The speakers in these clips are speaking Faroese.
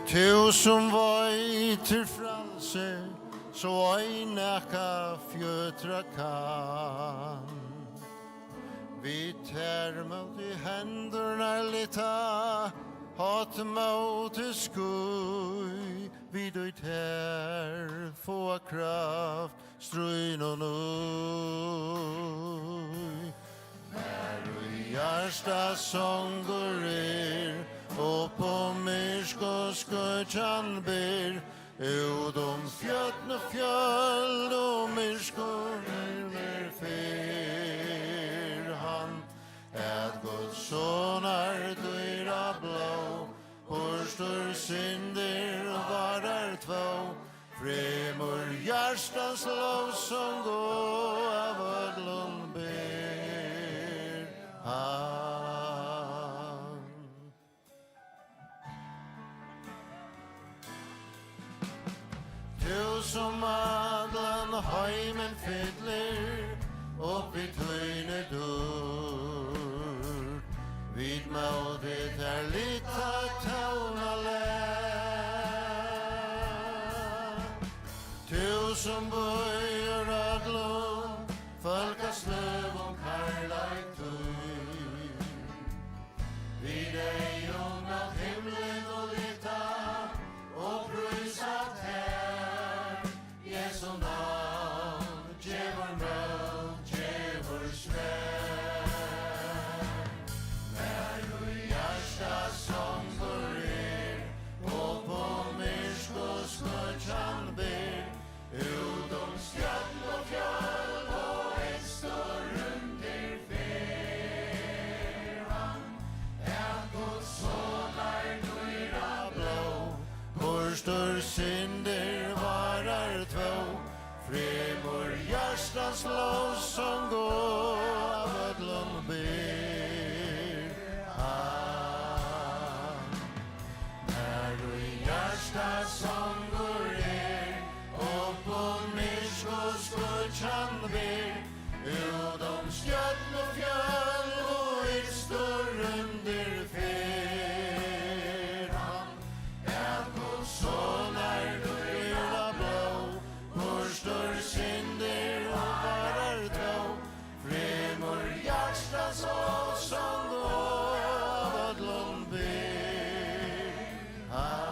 Tu som vei til fralse, så ei nekka fjötra kan. Vi tær mot I hendurna lita, hatt mot skui. Vi du tær få kraft, strøyn og nøy. Her I hjärsta sånger og på myrsk og skøtjan ber, Udom fjötn og fjöld og myrskor mer fer han, at Guds sonar dyra blå, Horstor synder og varar två, Fremur hjärstans lovsång gå av ödlund ber han. Du som adlan heimen fiddler, upp I tøyne dør, vid maudet lita tauna lær. Du som bøyer adlun, folkas løv om karlaik tøy, vid ei at himlen og lita, og prøysat her, Jesu navn, djevor møll, djevor svær. När du hjärsta sånger och på myrsk och skøtjan ber, Udom skjøtn og fjöld og et stor under fer han, at Guds sonar dyra blå, Horstor synder varar två, Fremur hjärstans lovsång gå av ödlund ber han. När du hjärsta sånger och på myrsk och skøtjan ber, Udom skjøtn og fjöld og et stor under fer han, at Guds sonar dyra blå, Horstor synder og varar två, Fremur hjärstans lovsång gå av ödlund ber han.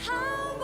Han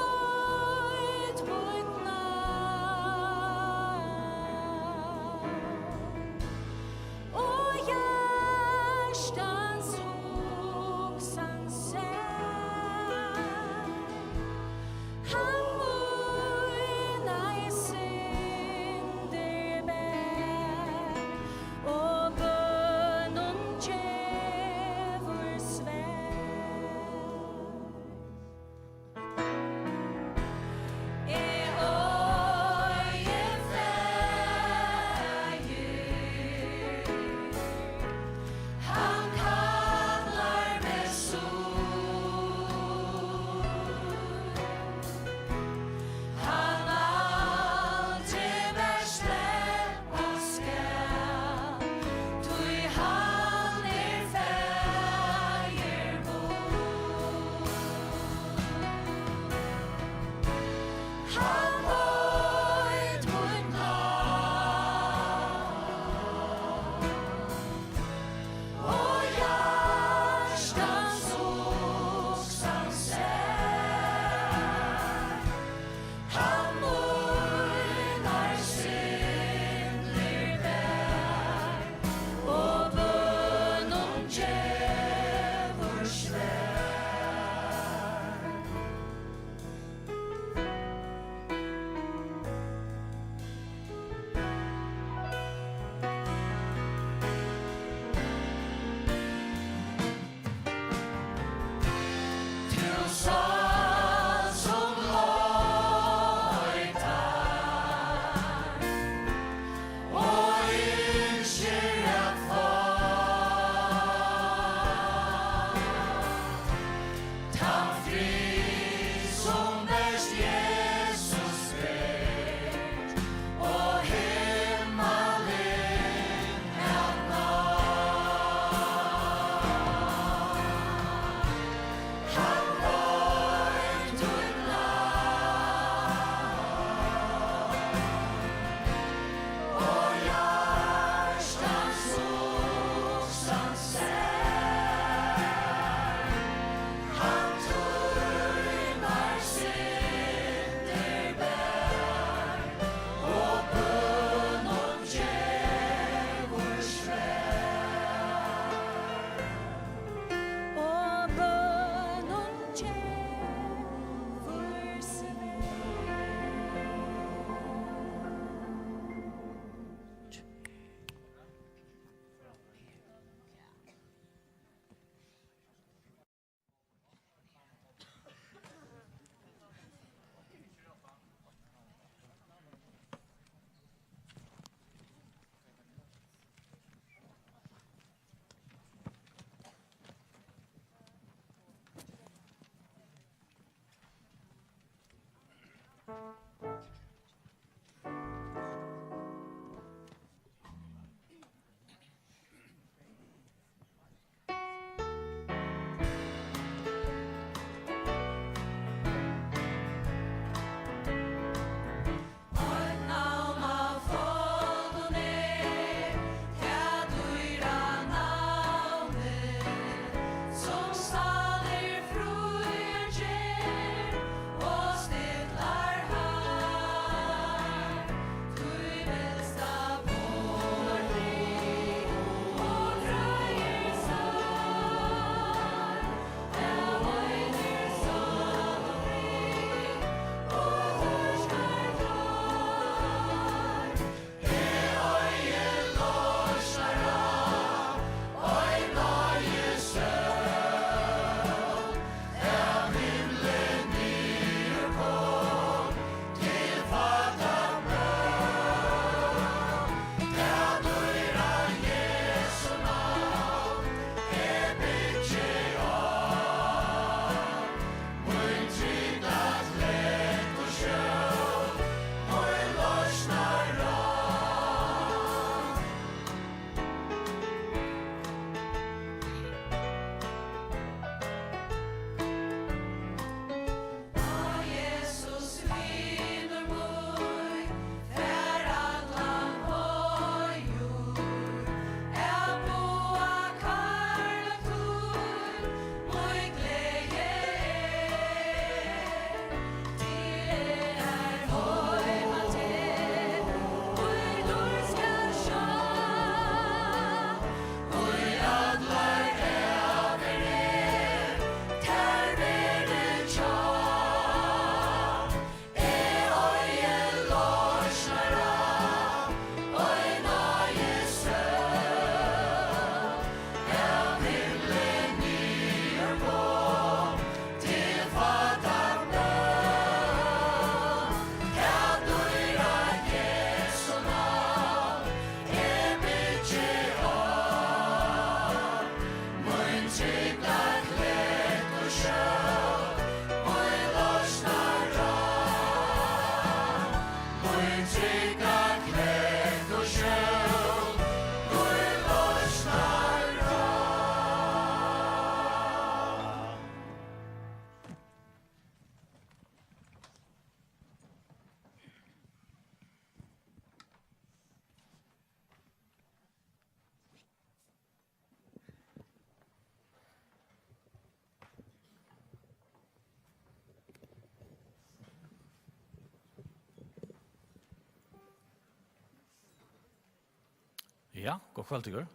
Ja, god kveld til dere.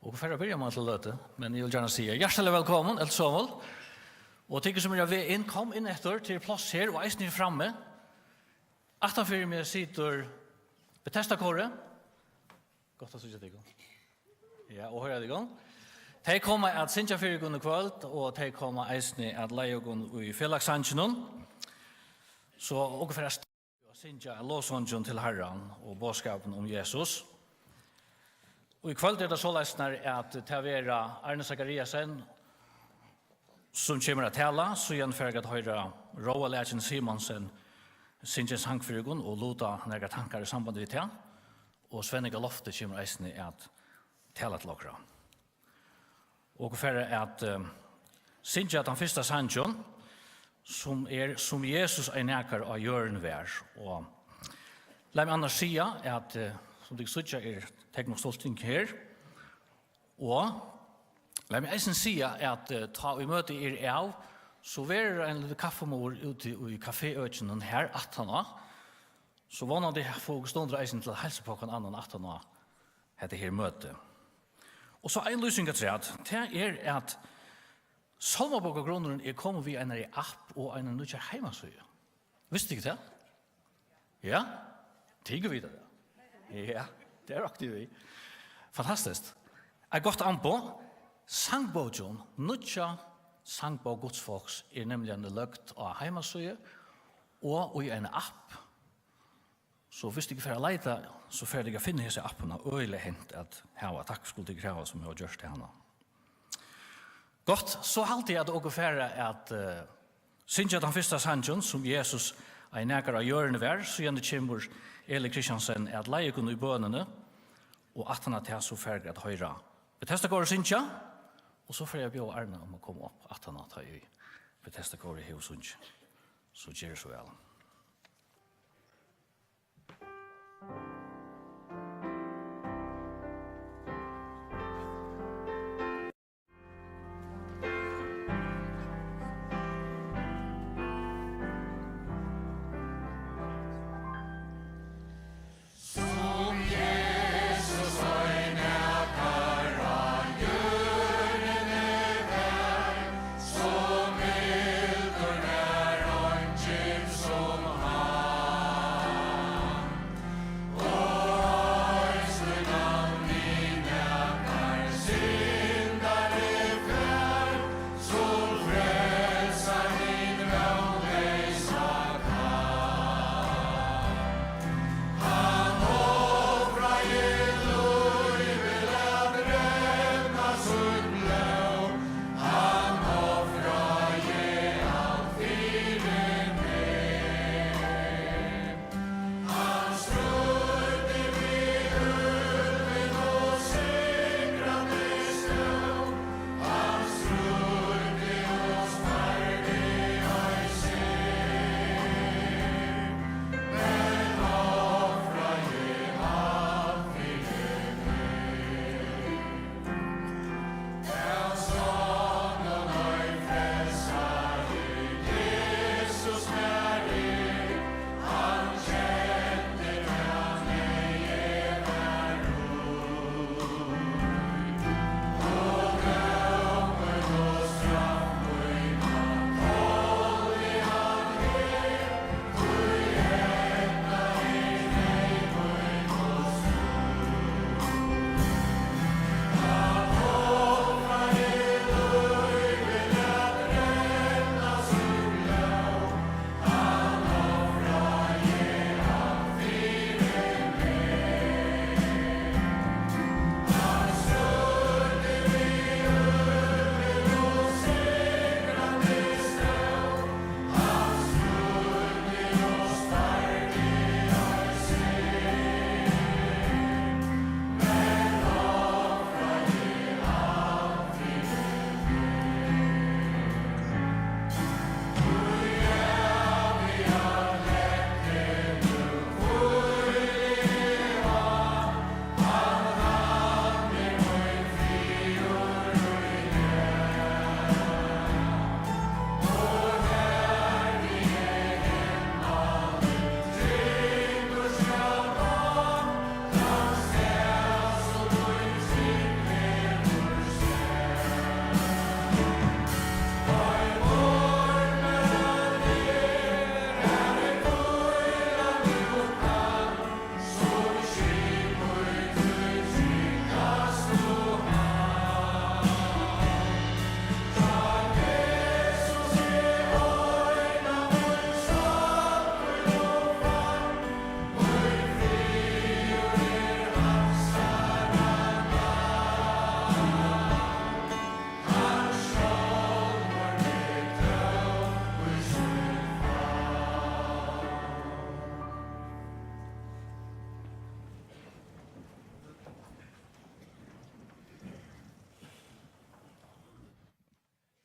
Og for å begynne med til løte, men jeg vil gjerne si hjertelig velkommen, alt sammen. Og tykker som jeg vil inn, kom inn etter til plass her, og eisen er fremme. 18 meg sitter Bethesda-kåret. Godt å synes deg. Ja, og høre deg om. De kommer at synge for deg kveld, og de kommer eisen at leie deg i Samfelagsstevnan. Så og for å synge lovsången til Herren og bådskapen om Jesus. Og i kveld det så løsner at Tavera Arne Zachariasen som kommer til å tale, så gjenfører at høyre Roa Lægen Simonsen synge sangfyrigon og lota några tankar i samband med det. Og Svenniga Lofte kommer eisen at tale til dere. Og for at synge at han første sangen som Jesus er nærkere av hjørnen vær. Og la meg annars si at som du sier teknostolting her. Og la meg eisen si at ta i møte av, så var en liten kaffemor ute i kaféøkenen her 18 år. Så var det folk stående eisen til å helse på en annen 18 år etter her møte. Og så en løsning til det at Salmabok og grunnen kommet via en app og en nødvendig hjemmesøye. Visste ikke det? Ja, tiger vi det. Ja, det aktivt vi. Fantastisk. Jeg godt an på sangbogjon, nødvendig sangbog godsfolks nemlig en løgt av hjemmesøye og i en app. Så hvis du ikke får leite, så får jeg finne disse appene og øyelig hent at her takk skulle til kreve som jeg har gjort til henne. Godt, så halte jeg at dere får at synge den første sangen som Jesus en nægar av hjørne vær, så gjerne kjemur Eli Kristiansen at leie kunne i bønene, og at han er til så ferdig at høyra. Vi testar går og synsja, og så får jeg bjå Arne om å komme opp at han er til vi testar går i hos synsja. Så gjør det så vel.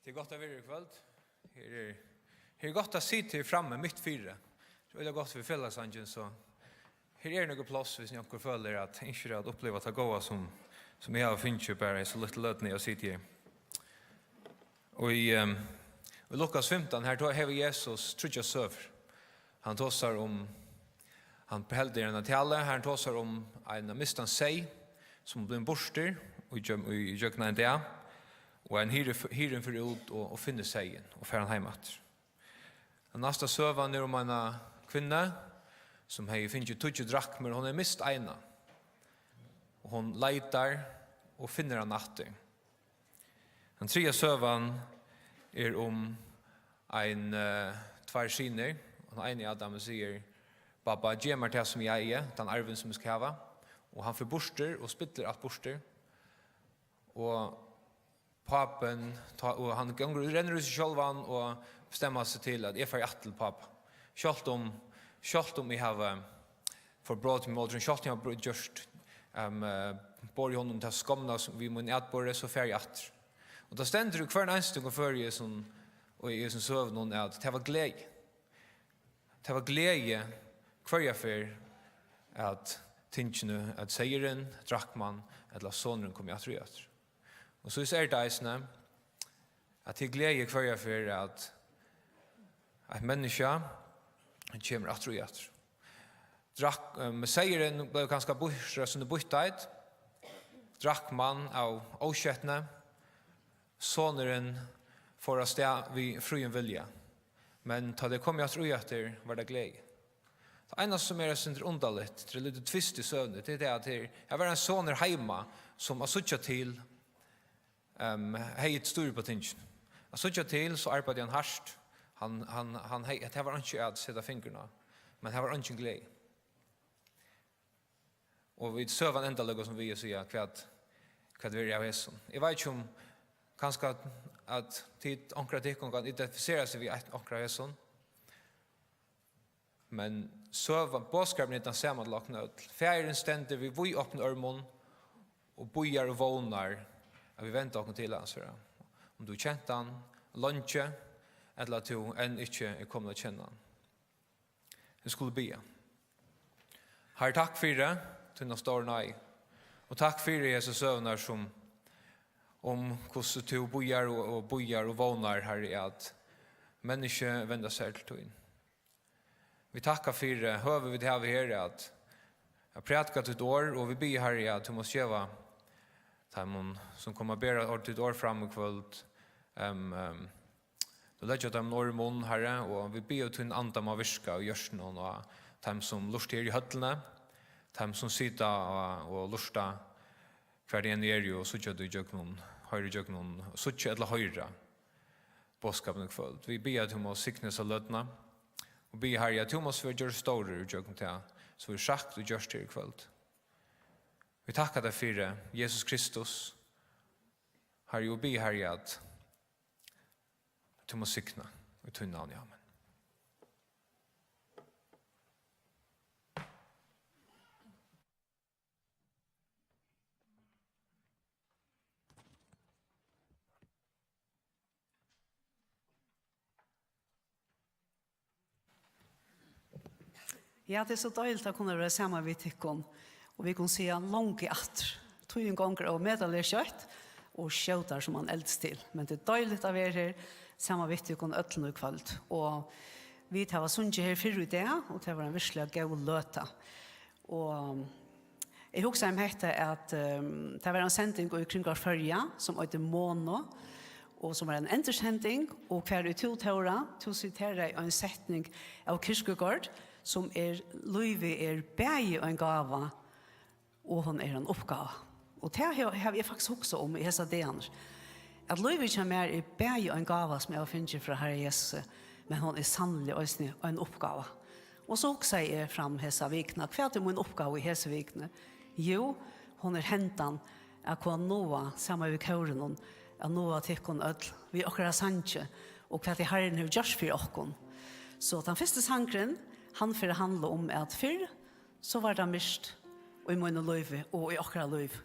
Det är gott att vara i kväll. Här är gott att sitta här framme mitt fyra. Det är väldigt gott för fällasangen så här är några plats hvis ni följer att inte att uppleva att goa som jag har finnit bara så lite löt när jag sitter här. Och i Lukas 15 här har Jesus trutja söver. Han tossar om han behällde den till alla. Han tossar om en mistan sig som blir en borster och i jökna en dag. Och en hyren för ut och finner sig och färran hemåt. Den nästa sövan är om en kvinna som har finnit tutsi drakmer. Hon är mist ena. Och hon leitar och finner en natten. Den tredje sövan är om en tvär skiner. Och en i Adam säger Babba, ge mig det som jag är, den arven som jag ska ha. Och han får borster och spittlar att borster. Och papen, och han renner ut i självan och bestämmer sig till att jag får ett till pappa. Kjalt om vi har för brott med modern kjalt jag har just bor i honom till skamna som vi mun ätbore så färg att. Och då ständer du kvar en anstung och för som och är som söv någon att det var glädje. Det var glädje kvar jag för att tinchnu att sejren drackman eller sonen kom jag tror jag. Och så är det isna att det glädje kvar jag för att människa kommer att tror jag. Med sejren blev ganska busra som det byttade. Drackman av oskjøttene. Soneren får av sted vid fruen vilja. Men ta det kom jag tror etter var det glädje. Det ena som är sånt underligt, det är lite tvist i søvnet, det är att jag var en soner hemma som har suttit till hejt stor på tingen. Jag suttit till så arbetade han harst. Han det var inte att sätta fingrarna, men det var inte glädje. Och vi sövan enda lugg som vi säger kvart vi är av hässon. Jag vet inte om kanske att tid ankra kan identifiera sig vid ankra hässon. Men sövan bådskapen är den samma laknöd. Färgen ständer vi öppnar örmon och bojar och vånar att vi väntar oss till hans. Om du känt han, lunche, eller att du än inte är kommit att känna han. Jag skulle be. Herre, tack för det. Till någon stor nej. Och tack för Jesus sövnar som om hur du bojar och vånar här i att människor vänder sig till dig. Vi tackar för det. Höver vi det här vi här att jag prätkat ett år och vi ber här i att du måste göra dem som kommer att bära ett år fram och kvöld. Då lägger jag dem några mån herre och vi ber till en andan av virka och görs någon och dem som lustar i höllene. Dem som sitter og lusta hver en er og suttja du gjør noen, høyre gjør noen, suttja eller høyre bådskapen og kvöld. Vi ber at du må siknes av lødna, og ber her at du må gjøre større og gjør til, så vi sagt og gjørs til kvöld. Vi takkar deg for Jesus Kristus, her og ber her at du må sikne og tunne navn i amen. Ja, det är så dejligt att kunna vara samma vid tyckon. Och vi kan se långt i att. Tog gånger och meddelar kött och skjuter som man elds till. Men det är dejligt att vara här samma vid tyckon ötlen och kvöld. Och vi tar sunge här för det och det var en virkelig god löta. Och jag också om hette att det var en sändning i kring förra som heter Mono och som var en entersändning och kvar ut till Tora till citera en sättning av Kyrkegård som Løyve bægi og en gava, og hon en oppgave. Og det har jeg faktisk også om i hese deler. At Løyve kommer bægi og en gava som jeg finner fra Herre Jesus, men hon sannelig også en oppgave. Og så også jeg fram hese vikene. Hva er min oppgave i hese vikene? Jo, hon hentan av hva Noah, sammen med kauren, av Noah til hon ødel. Vi akkurat sanje, og hva til Herren har gjort for okken. Så den første sangren, han för handla om att förr så var det mist och i mina liv och i akra liv.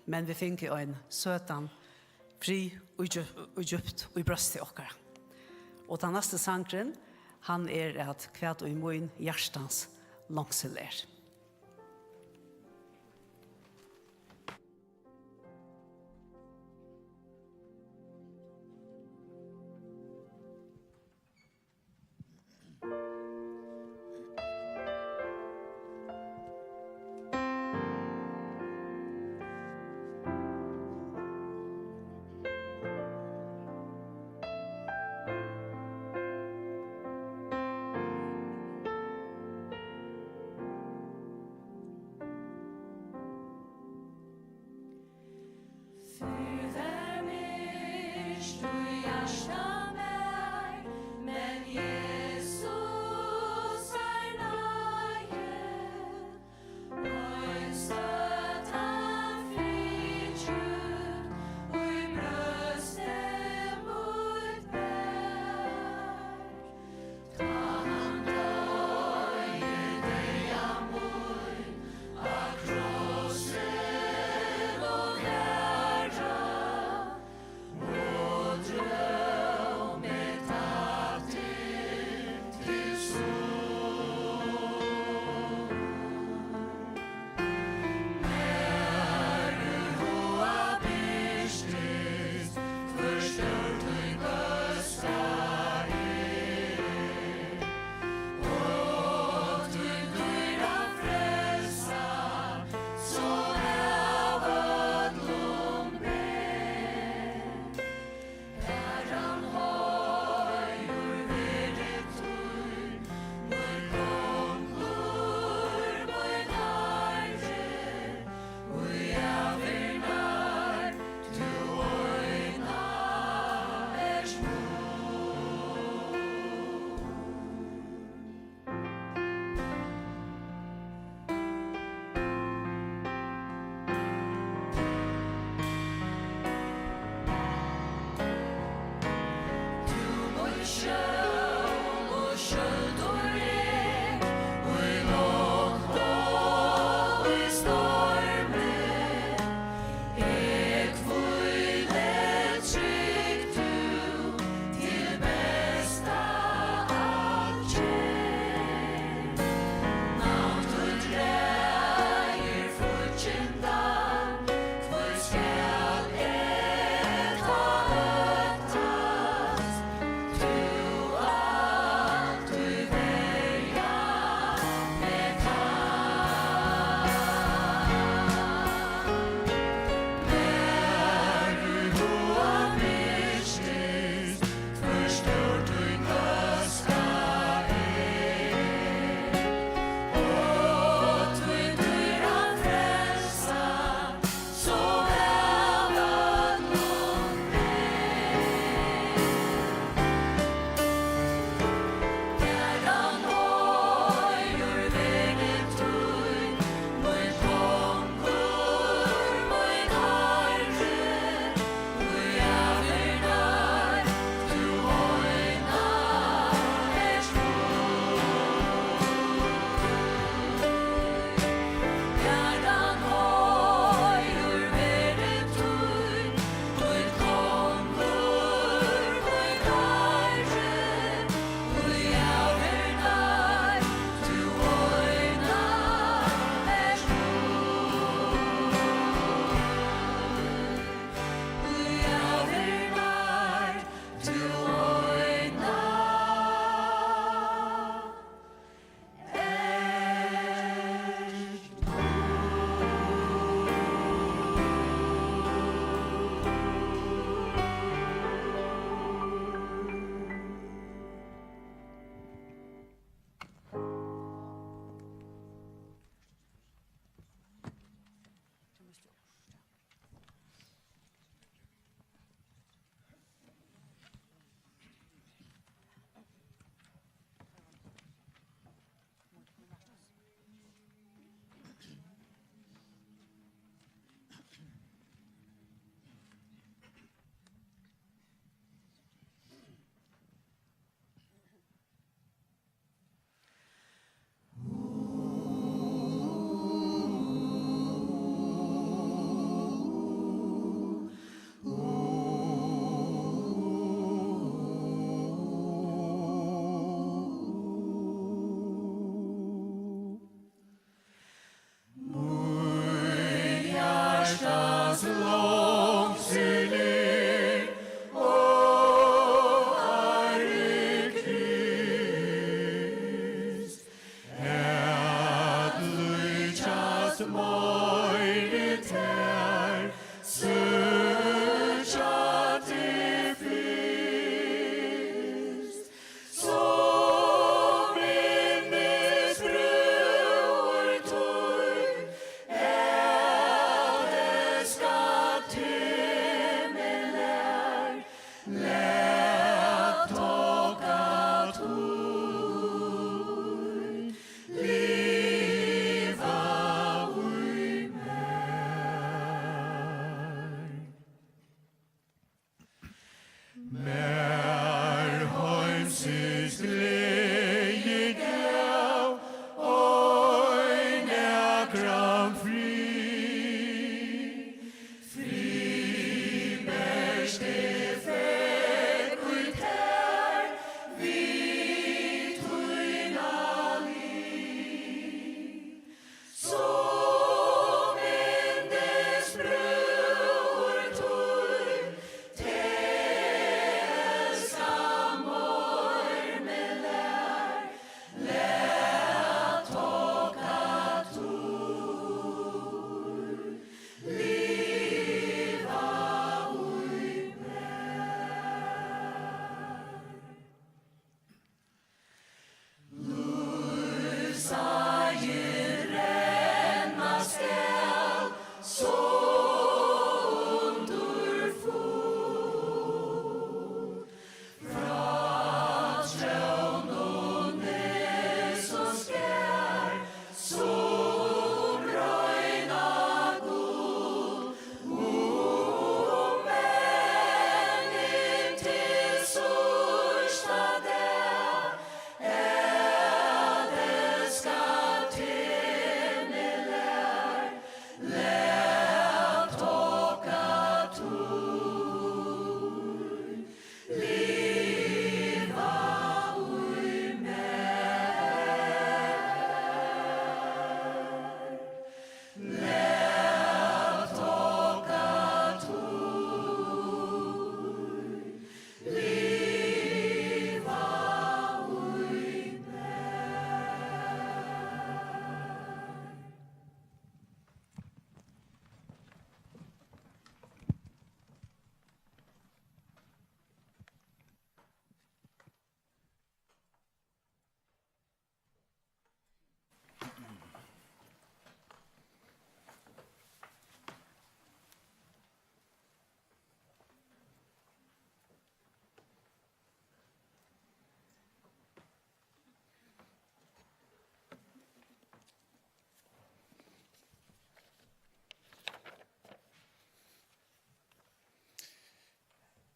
Men vi fick en sötan fri och djupt och i bröst till akra. Och den nästa sangren han att kvärt och i min hjärstans långseller.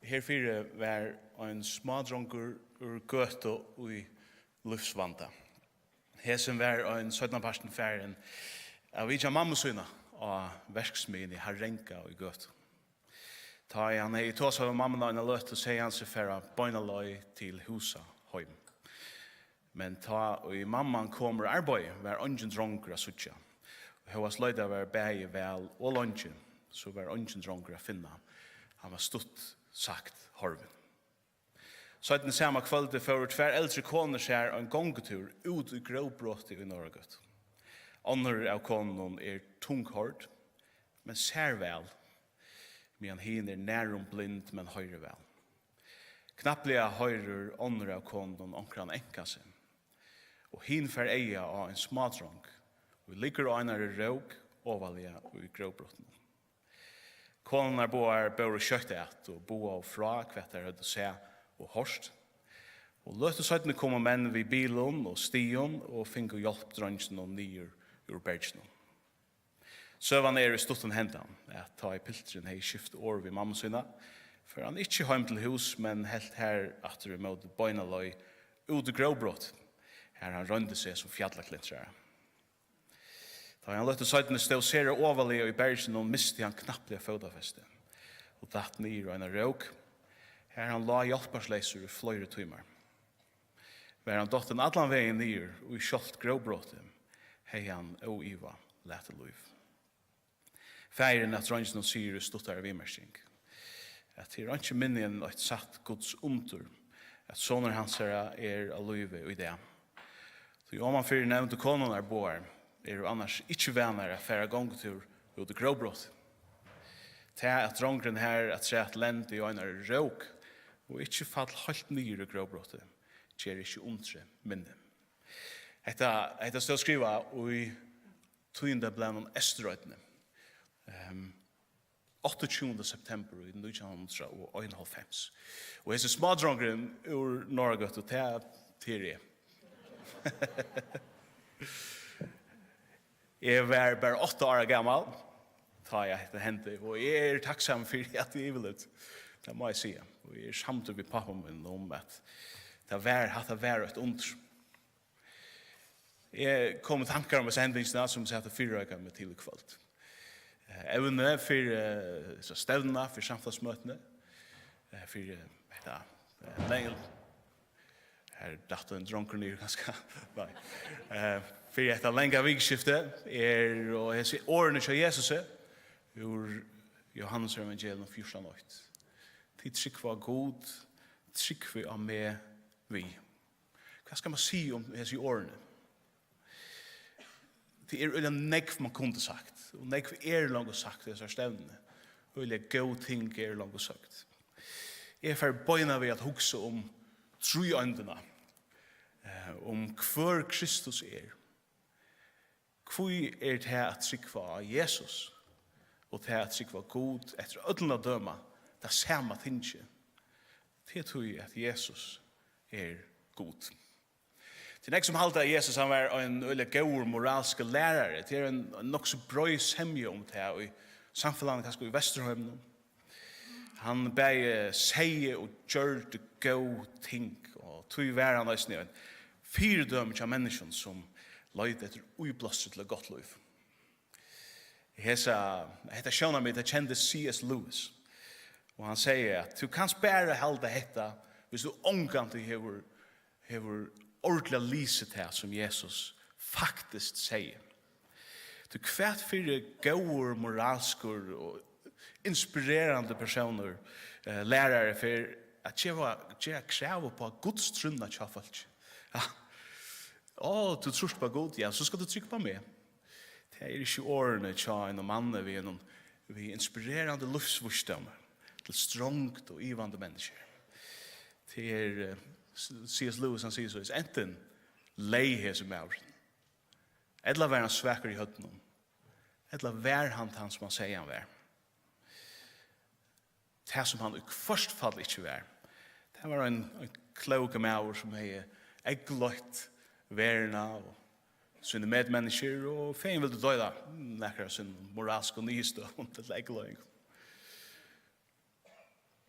herfyr var en smadronker ur gøto i livsvanda. Hesen var en 17-parsten færen av vidja mammusuna og verksmyen i Harrenka og i gøto. Ta han i tås av mamma og en løt og sier han seg færa bøynaløy til husa høym. Men ta og i mamman kommer arbeid var ungen dronker av suttja. Og hos løyda var bægi vel og lunge, så var ungen dronker av finna. Han var stutt sagt horven. Så at den samme kvölde for tver eldre koner skjer en gongetur ut i gråbrott i Norrgøt. Andre av konen tunghård, men ser vel, men hin nærum blind, men høyre vel. Knappliga høyrer andre av konen omkran enka seg. Og hin fer eia av en smadrong, og ligger einare råg ovalia i gråbrotten. Konen boar bor kjøtt et, og boar fra kvetter høyde se og horst. Og løt og søytene kommer menn vid bilen og stion, og finner hjelp drønsen og nyer ur bergsen. Søvan i stutten hendan, at ta i piltren hei skift år vid mamma sina, for han ikkje heim til hus, men helt her atter i måte bøynaløy ut i gråbrott, her han rønde seg som fjallaklintrere. Da han løtte søytene stå ser overlig og i bergen og miste han knapplige fødafeste. Og datt nir og en råk. Her han la hjelparsleiser i fløyre timer. Var han dotten allan veien nir og i kjolt gråbråte, hei han og Iva lete liv. Feiren at Rønsen og Syrus stuttar av imersing. At det ikke minne enn et satt Guds under, at soner hans er av livet og i det. Så om man fyrir nevnte konen boar, jo annars ikke venner å fære gongtur ut i gråbrott. Det at drongren her at se at lend i øyne råk, og ikke fall helt nye i gråbrottet, gjør ikke ondre minne. Hetta stod skriva i 20. blant Esterøytene. 28. september i 1991. Og hese smadrongren ur Norrgøt og til Jeg var bare 8 år gammal, da jeg hette hendte, og jeg er takksam for at jeg vil ut. Det må jeg si. Og jeg er samtidig med pappa min om at det var et under. Jeg kom med tankar om sendingsna som satt 4 år med til kvalt. Evne for stevna, for samfunnsmøtene, for lengel. Her datt en dronker nere ganske. For etter lenge vikskifte og jeg sier årene til Jesus ur Johannes evangelium 14:8. Tid trykk var god, trykk vi av med vi. Hva skal man si om disse årene? Det er nekv man kunne sagt, og nekv langt sagt disse stevnene. Øyelig god ting langt sagt. Jeg får bøyna ved at hukse om trøyøndene, om hver Kristus Hvor det her at trykva av Jesus, og det her at trykva god etter ødlende døma, det samme tinge. Det tror jeg at Jesus god. Det er ikke som halte at Jesus han var en øyelig god moralske lærere. Det er en nok så brøy semje om det her, og i Samfelagsstevnan kanskje i Vesterhøymen. Han bare sier og gjør det gode ting, og tog være han også en fyrdømme av mennesker som løyde etter uiblåstret til et godt liv. Hetta sjøna mig, det kjente C.S. Lewis. Og han sier at du kan bare halda hetta hvis du omgant hever ordentlig lyset her som Jesus faktisk sier. Du kvært fyrir gauur, moralskur og inspirerande personer, lærare for at gjøre krav på Guds trunna tja folk. Du tror på Gud, ja, så skal du trykke på meg. Det er ikke årene tja en mann vi inspirerande livsvursdom til strongt og ivande mennesker. Det er C.S. Lewis han sier så, enten lei hese med eller var han svekker i høtten eller var han som han sier han var. Det som han først fall ikke var. Det var en kloke maur som hei eggløyt verna og sine medmennesker og fein vil du døyda nekker sin moralsk og nyhestå til eggløying.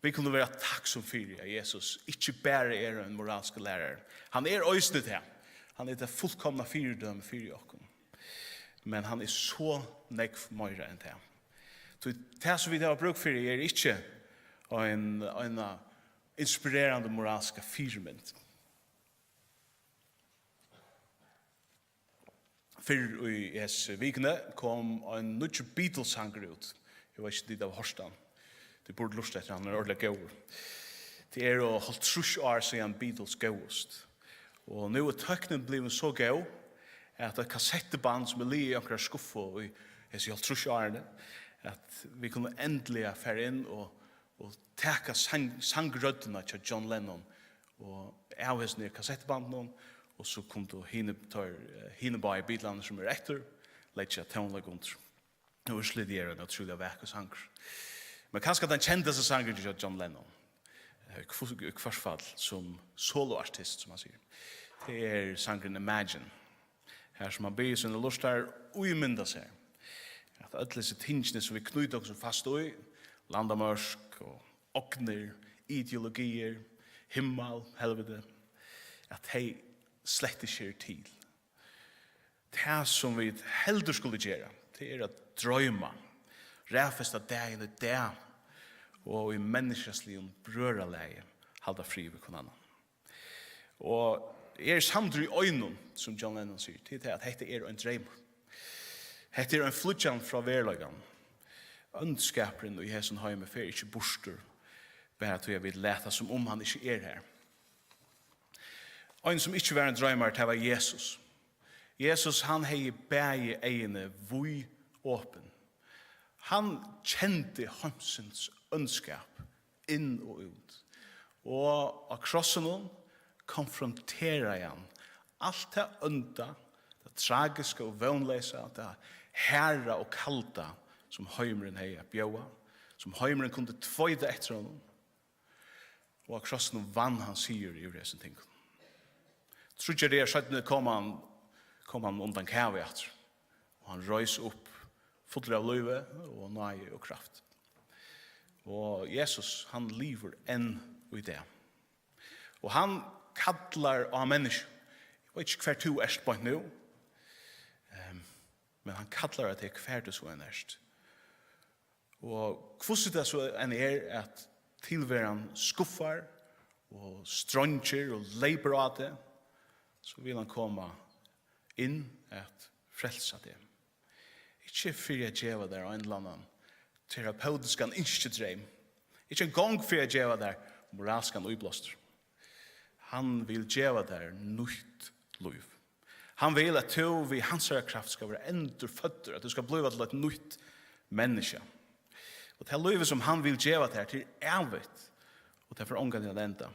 vi kunne være takksom for at Jesus ikke bare er en moralsk lærer. Han øysnet her. Han det fullkomna fyrdømme for oss. Men han så nekv mer enn det. Så det som vi har brukt for ikke en inspirerende moralska fyrmynd. Før i vikene kom en nødvendig Beatles-sanger ut. Jeg vet ikke dit av Horstan. Det burde lust etter han ordentlig gøy. Det jo holdt 30 år siden Beatles gøyest. Og nå tøknen blevet så gøy at et kassetteband som li i akkurat skuffe i hese holdt 30 årene, at vi kunne endelig fære inn og teka sangrøddene til John Lennon og av hese nye kassettebanden, og så kom det hine bare i Beatlene som etter, leit jeg tånleg under. Og slitt gjør en utrolig vekk og sanger. Men kanskje den kjenteste sanger til John Lennon, i hvert fall som soloartist, som han sier. Det sangeren Imagine. Her som han blir sin lust der uimynda seg. At alle disse tingene som vi knyter oss fast i, landamørsk og okner, ideologier, himmel, helvete, at de slett ikke til. Det som vi heldur skulle gjøre, det at drøyma, ræfesta dagen og dag, og i menneskeslig brøralæge, halda fri ved hverandre. Og samtidig i øynene, som John Lennon sier, til at dette en drøymer. Dette en flutjan fra verlagan. Ønskaperen i hessen heime fer ikke borster, bare til jeg vil leta som om han ikke her. En som ikke var en drøymer, det var Jesus. Jesus, han hei bæge egene vui åpen. Han kjente hamsens ønskap inn og ut. Og av krossen konfronterar han allt det onda, det tragiska och vånlösa, det herra och kalta som heimren hei bjöa, som heimren kunde tvöjda efter honom. Och av krossen vann han sier i resen ting. Trudja det skjøttene kom han undan kaviat, og han røys upp full av løyve og nøye og kraft. Og Jesus, han lever enn i det. Og han kallar av menneske. Jeg vet ikke hver to erst på nå, men han kallar at det hver du så en erst. Og hvordan det så enn at tilværen skuffar og stroncher og leiber av det, så vil han komme inn at frelsa det. Ikke for jeg djeva der og en eller annen terapeutiskan innskjedreim. Ikke en gang for jeg djeva der moralskan uiblåster. Han vil djeva der nytt liv. Han vil at du ved hans kraft skal være endur føtter, at du skal bli til et nytt menneske. Og det livet som han vil djeva der til evigt, og det er for ångan til enda.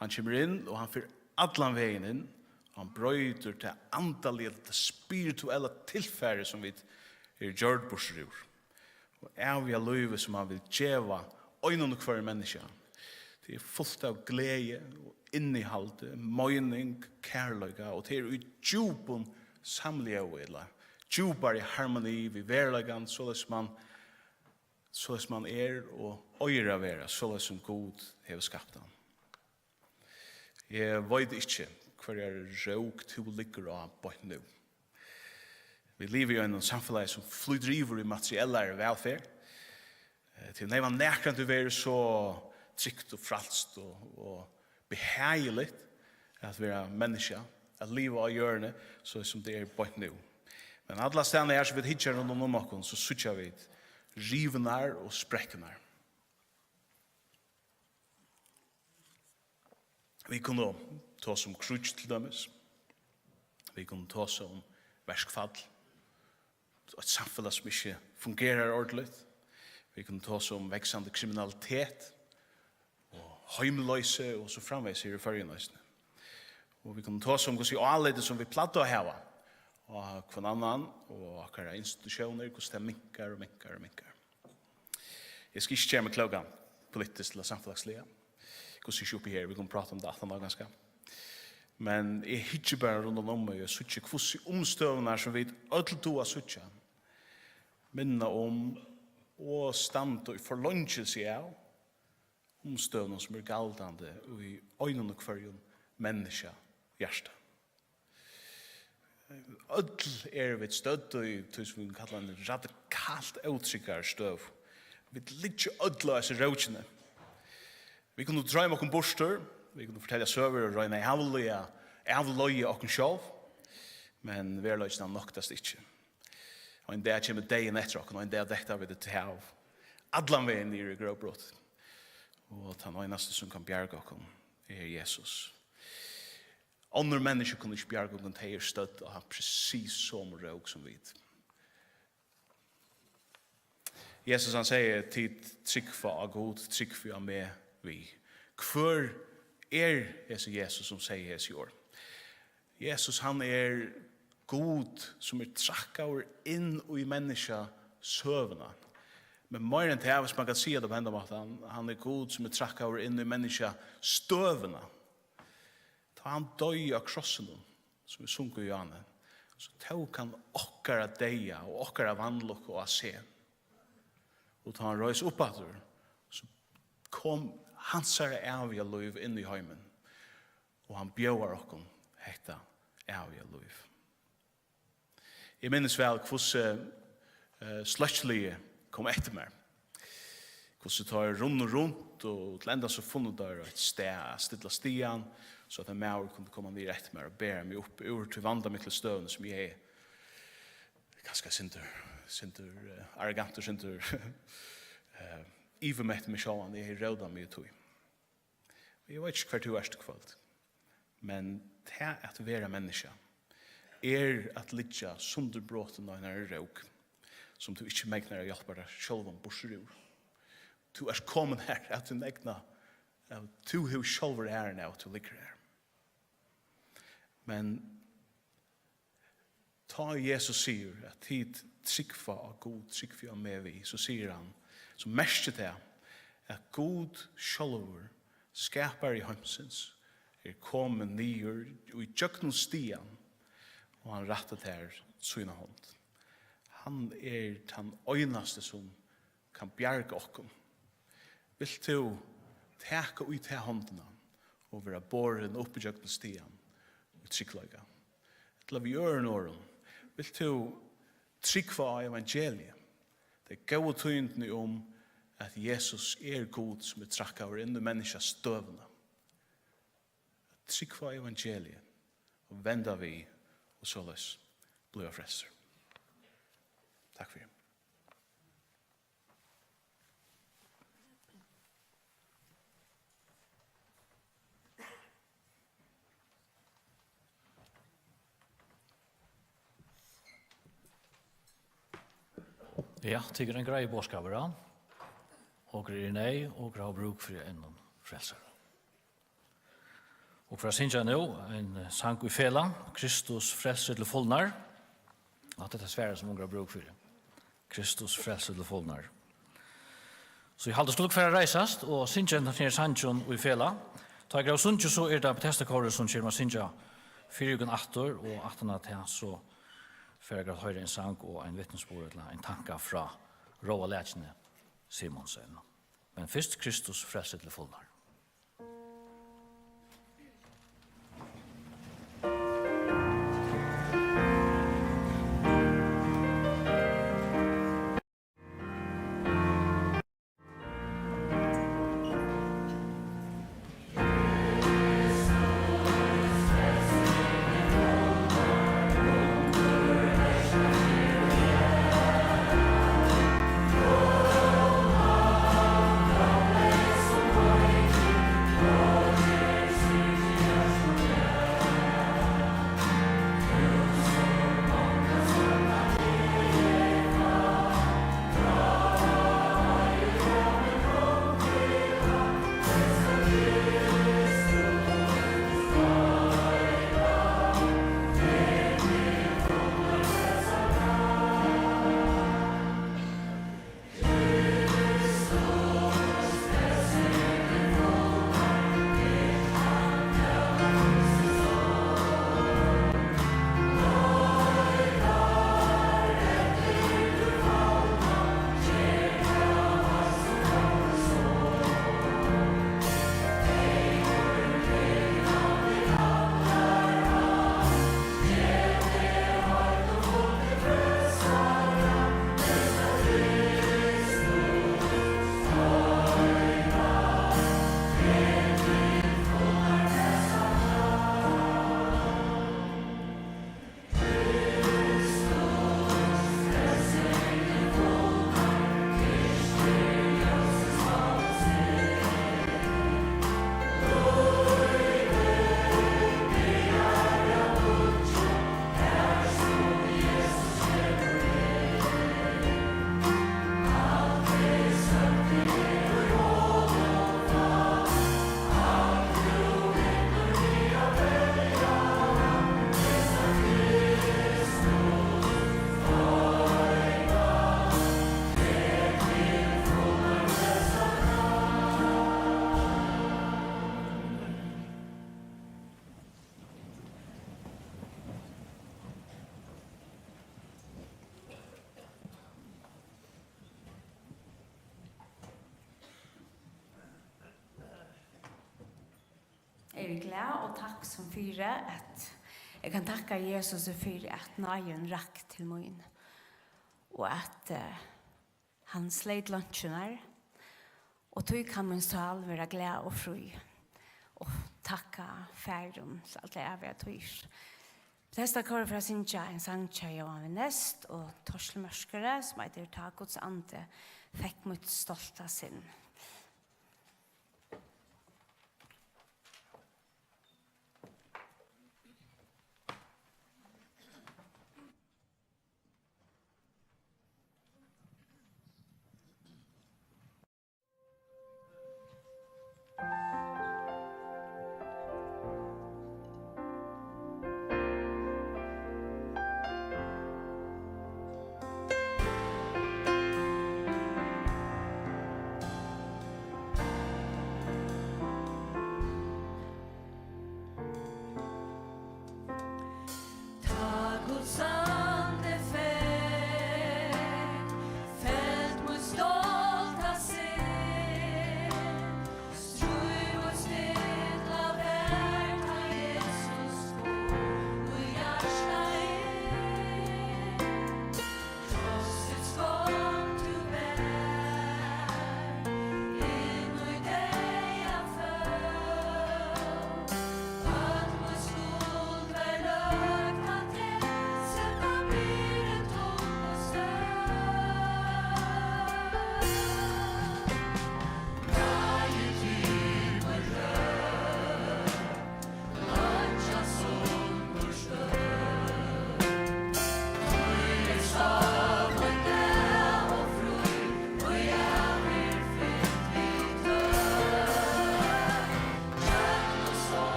Han kommer inn, og han får allan veien inn, og han brøyder til andalige, til spirituelle tilfære som vi gjør borser ur. Og evige livet som han vil djeva øynene hver menneske. Det er fullt av glede og innehald, møyning, kærløyga, og det er i djupen samlige øyla. Djupar i harmoni vi verlagan, således man og øyre av vera, således som god hever skapt han. Jeg vet ikke hver råk to ligger av bort nå. Vi lever i en samfunn som flydriver i materielle velferd. Til når man nærkant til å være så trygt og fralst og behagelig at være menneske, at livet av hjørnet, så som det bort nå. Men alle stedene som vi hittar rundt om oss, så suttar vi rivenar og sprekkenar. Vi kunne ta oss om krutsk til dømes. Vi kunne ta oss om verskfall. Et samfunn som ikke fungerer ordentlig. Vi kunne ta oss om veksande kriminalitet og heimløse og så framveis i førgenløsene. Og vi kunne ta oss om hvordan anledning som vi platt å hava og hver annan og akkurat institusjoner, hvordan det minkar og minkar og minkar. Jeg skal ikke kjemme klogan politisk eller samfunnslige. Hvordan ikke oppi her, vi kan prate om det 18 år ganske. Men jeg hittar bare rundt om meg og suttje hvordan omstøvene som vi ødelt to av suttje minna om og stand og forlønnkelse av omstøvnen som galdande og i øynene og kvarjon menneska hjärsta. Öll vi stødd og i tog som vi kallar en radikalt utsikkar støv. Vi ligger öll av seg råkjene. Vi kunne drømme okkur borster, vi kunne fortelle søver og røyne avløye okkur sjálv, men vi er noktast ikkje. Og en dag kommer dagen etter okkur, og en dag dektar vi det til hav. Adlan vi nere i gråbrott. Og den øynaste som kan bjerga okkur Jesus. Andre mennesker kunne ikke bjerga okkur til stødd og ha precis som råk som vi. Jesus han sier tid tryggfa av god, tryggfa av med vi. Hvor Jesus som sier Jesus i år? Jesus han god som trakkar inn i menneska søvna. Men mer enn til hvis man kan si det på enda måten, han god som trakkar inn i menneska støvna. Ta han døy av krossen som vi sunker i Johanne, så tog han okkara deia og okkara vannlokk og se. Og ta han røys oppadur, så kom hansare avia liv inn i heimen, og han bjøvar okkom hekta avia liv. Jeg minnes vel hvordan sløtslige kom etter meg. Hvordan tar rundt og til enda så funnet der et sted, stilla stian, så at en maur kunne komme ned etter meg og bære meg opp ur til vandamikle støvende som jeg ganske sinter arrogant og sinter iver meg etter meg sjåan, jeg råda meg tog. Jeg vet ikke hver du til kvöld, men det at være menneske at lidja sunderbråten av en råk, som du ikke megnar å hjelpe deg selv om borser ur. Du kommet her at du megnar du har selv er nå at du ligger her. Men ta Jesus sier at tid tryggfa av god, tryggfa av med vi, så sier han, så mest det at god selv skapar i heimsins kommet nyer og i tjøkken stian, og han rattet her syna hånd. Han den øynaste som kan bjerga okkom. Vil du teka ut til håndene og være båren opp i tjøkken stian og trygglaga? Til vi gjør noen, vil du tryggva av evangeliet? Det gode tøyntene om at Jesus god som trakka over inn i menneskas støvna. Tryggva av evangeliet og venda vi og såleis blir frelser. Takk for det. Ja, tycker en grej bådskaper da. Og nei, og har bruk for en frelser. Og for å synge nå, en sang i fela, Kristus frelser til fullnar. At dette er svære som unger har bruk for det. Kristus frelser til fullnar. Så jeg halder stort for å reisast, og synge denne sangen i fela. Ta jeg av sunge, så det Bethesda-kåret som kommer å synge 4 uken atter, og 18 til så får jeg høre en sang og en vittnesbord, eller en tanke fra Roa Lætjene Simonsen. Men først Kristus frelser til fullnar. Som er glad og takk som fyra at jeg kan takka Jesus for at nøyen rakk til min. Og at han sleit lunsjoner. Og tog kan min sal være glad og fri. Og takka færum, så alt er vi tøys. Desta kår fra Sintja en sangtja Johan Nest og Torsle Mørskere, som heter Ta Guds ande, fikk mot stolta sinn.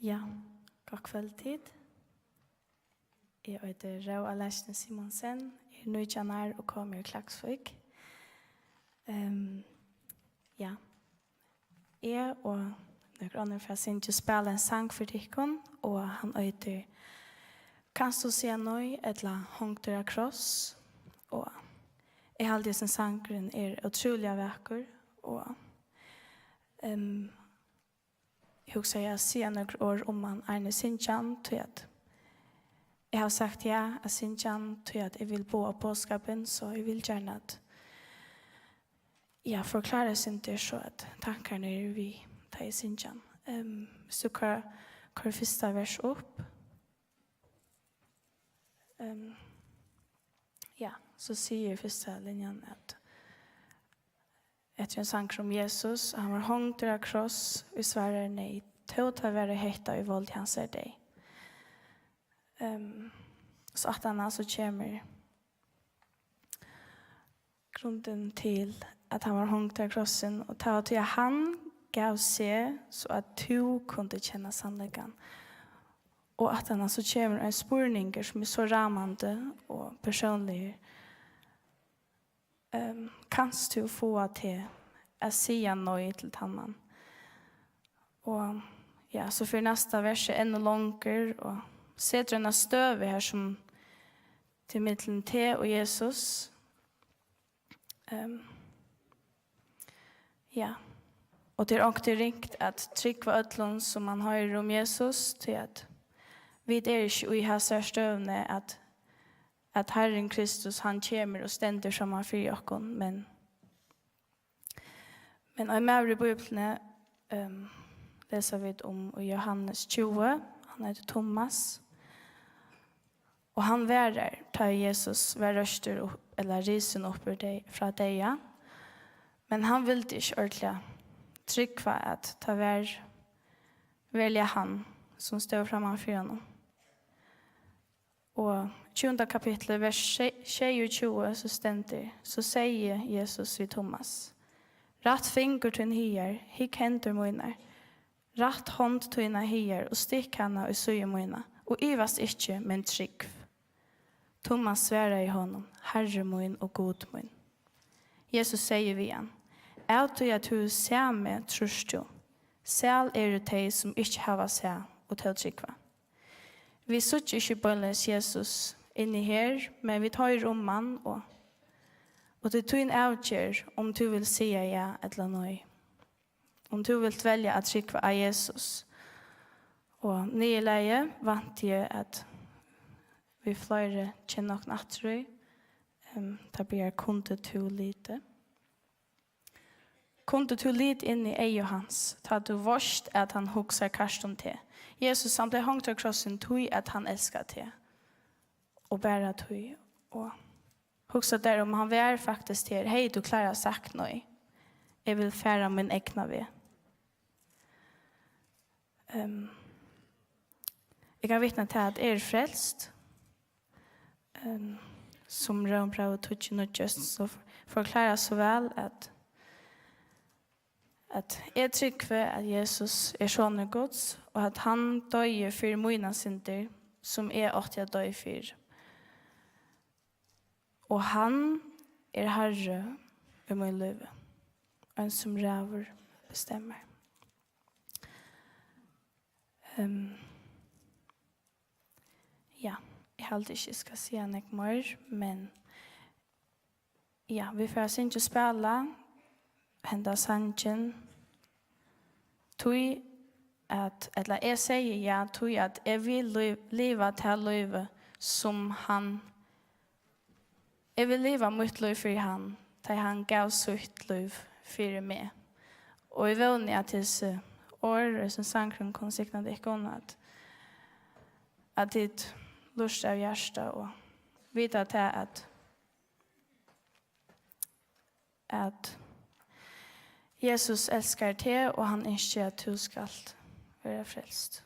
Ja, god kvälltid. Jeg heter Rau Alesne Simonsen, nøytjanar og kommer i Klaksvik. Ja, jeg og noen andre fra Sintje spiller en sang for tikkun, og han heter Kanst du se nøy, etla hongter av kross, og jeg har alltid sin sangren utrolig vekker, og jeg husker jeg sier noen år om han Arne Sintjan, til at jeg har sagt ja, at Sintjan, til at jeg vil bo av påskapen, så jeg vil gjerne at jeg forklarer Sinter så at tankerne vi tar i Sintjan. Hvis du kan første vers opp. Ja, så sier første linjen at etter en sang om Jesus, han var hongt av kross, vi svarer nei, til å være hetta i vold han ser deg. Så at han altså kommer grunden til at han var hongt av krossen, og ta til at han gav seg så at du kunne kjenne sannleggen. Og at han altså kommer en spurninger som så ramande og personlig. Kanst du få til å si noe til tannan. Og ja, så for neste vers ännu långere, og setter en støve her som til middelen til og Jesus. Ja, og det også ringt at trygg var ødlån som man hører om Jesus, til at vi ikke i hans støvne at Herren Kristus, han kommer og stender sammen for oss, men i mer i Bibelen leser vi om Johannes 20, han heter Thomas, og han værer, tar Jesus var røster eller risen opp fra deg, men han ville ikke ordentlig trygg var at ta velge han som står fremme for honom. Og 20. kapitlet, vers 22, så stender, så sier Jesus vid Thomas, Ratt finger til en hier, hikk hender mine, ratt hånd til en hier, og stikk henne og søye mine, og ivast ikke, men trygg. Thomas sværer i honom, Herre min og god min. Jesus sier vi igjen, «Jeg tror at du ser meg, trus du. Selv det de som ikke har seg, og til trygg. Vi sitter ikke bønnes Jesus inni her, men vi tar om han, og det tog en avgjør om du vil si ja eller noe. Om du vil velge at trygg av Jesus. Og nye leie vant jeg at vi flere kjenner noen atrøy. Det blir kunde to lite. Kunde to lite inn i eie hans, ta du vorst at han hokser karsten til. Jesus samtidig hongte av krossen tog at han elsker til. Og bæra tog. Og hokser der om han vær faktisk til, hei, du klarer sagt noe. Jeg vil fære min egna ved. Jeg kan vittne til at jeg frelst, som Rønbra og Tutsi Nudjøst, så forklarer så vel at jeg trykker at Jesus sånne gods, og at han døyer for mine synder, som åtte jeg døy for. Og han herre i min liv, en som ræver bestemmer. Ja, jeg heller ikke skal si han ikke mer, men ja, vi får ikke spille, hende sangen, tog at, eller jeg sier ja, tog at jeg vil leve til livet som han, jeg vil leve mitt liv for han, til han gav sitt liv for meg. Og jeg vil at disse år, som sangen kunne sikre det ikke om at ditt lust av hjertet, og vite til at Jesus elskar te, og han ønsker at du skal være frelst.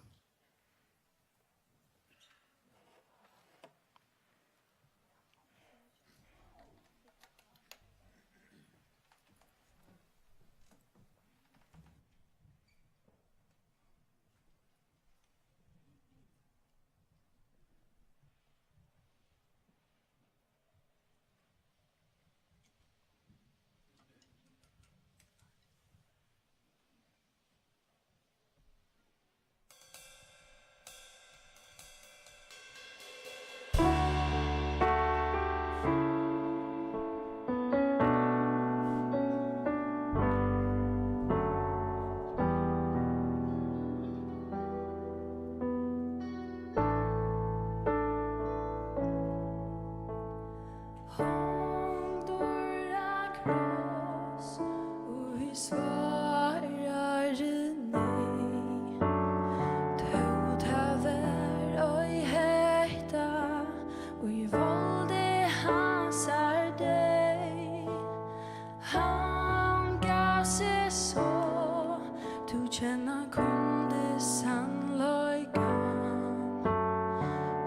känna kunde sannlöjkan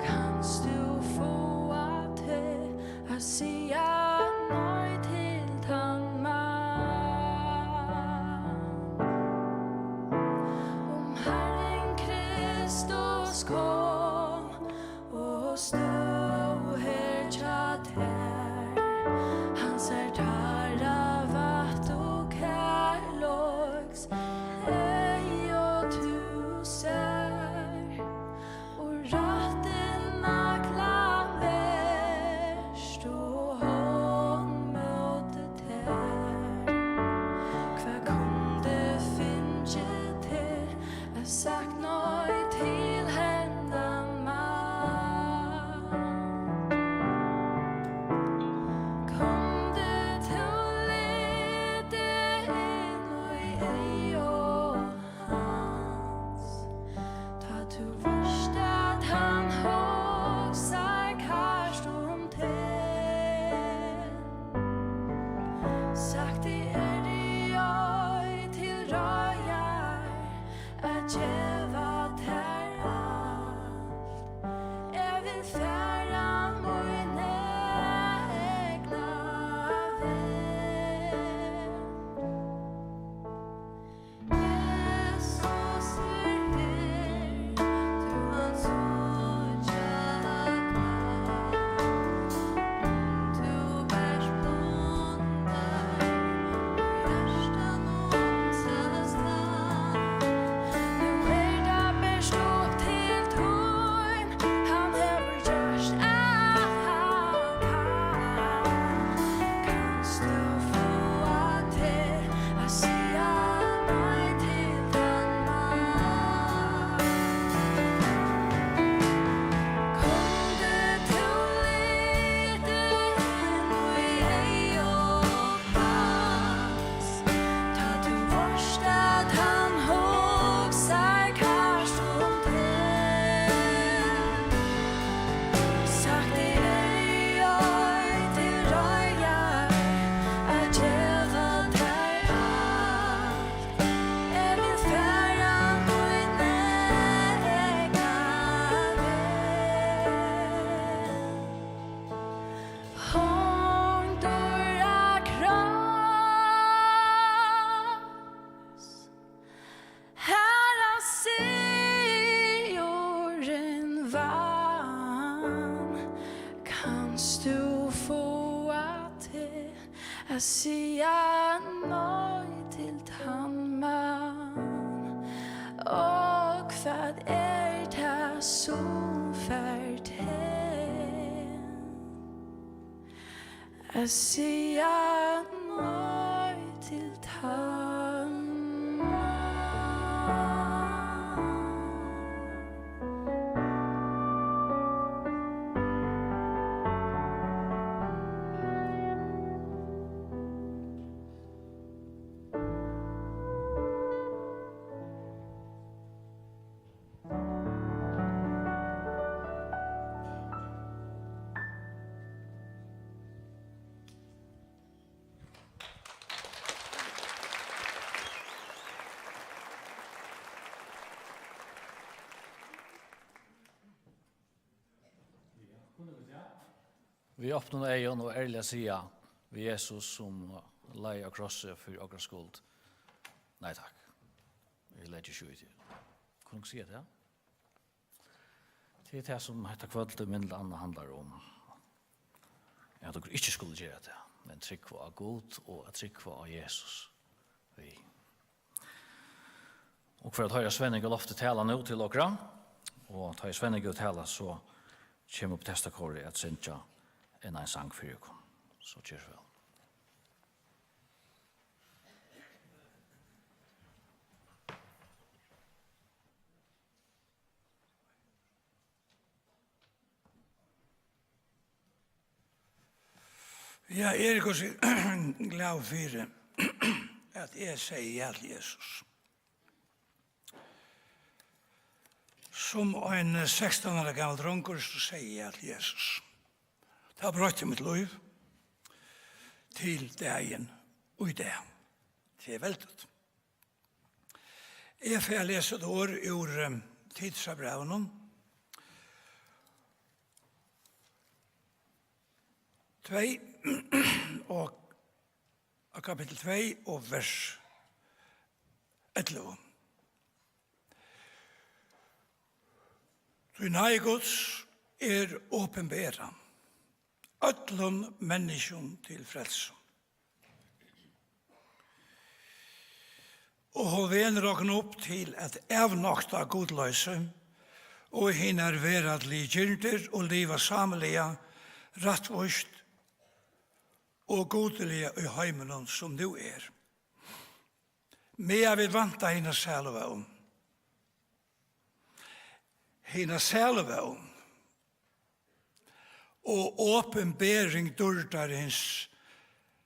kanst du få att säga nej till den man om Herren Kristus kom och stod här tjat här hans tarra vatt och kärleks ej och tusar och ratten nakla värst och hon mötte där kvar kunde finna till att sagt nej till henne man kunde till lite in och ej och hans ta du varst att han hoxar karst om till sagt det jag till röjar att geva där allt jag vill färra min egna väg Jesus är här du hans ord du bärs blundar hjärtan omsas land nu är det bäst upp till tån han häver görst att han kanst du få att säga nej till den man kunde du lite in och ej och pass ta du varst att han hoxar karst om till sagt det jag till röjar att geva där allt jag vill färra min egna väg hon dörra kras Herra sigaren vann kanst du få att säga nej till den man och vad är det som färd att säga nej till den man Vi öppnar ögon och ärliga säga vi Jesus som lei av krosset för okra skuld. Nej tack. Vi lägger ju ut. Kunde se det? Det är det som heter kvällte min andra handlar om. Jag tycker inte skulle göra det. Men tryck var god och tryck var Jesus. Vi. Och för att höra Svenning och loftet tala nu till okra. Och ta Svenning och tala så kommer på testa korre att synja en sang för er. Så cheers väl. Ja, Erik och glad för att jag säger ja till Jesus. Som en 16-årig gammal dronker så säger jag till Jesus. Det har brøtt i mitt liv til dagen og i dag. Det er veldig. Jeg får lese et år ur tidsbrevnen. 2 og kapittel 2 og vers 11. Du nei Guds åpenbæra, öllum menneskjum til frelse. Og hun vener okken opp til at evnokta godløse og hinner veradlige gyrder og liva samelige, rattvust og godelige i heimenon som du Men jeg vil vanta hinna selvevån. Hinna selvevån og åpenbering dördarins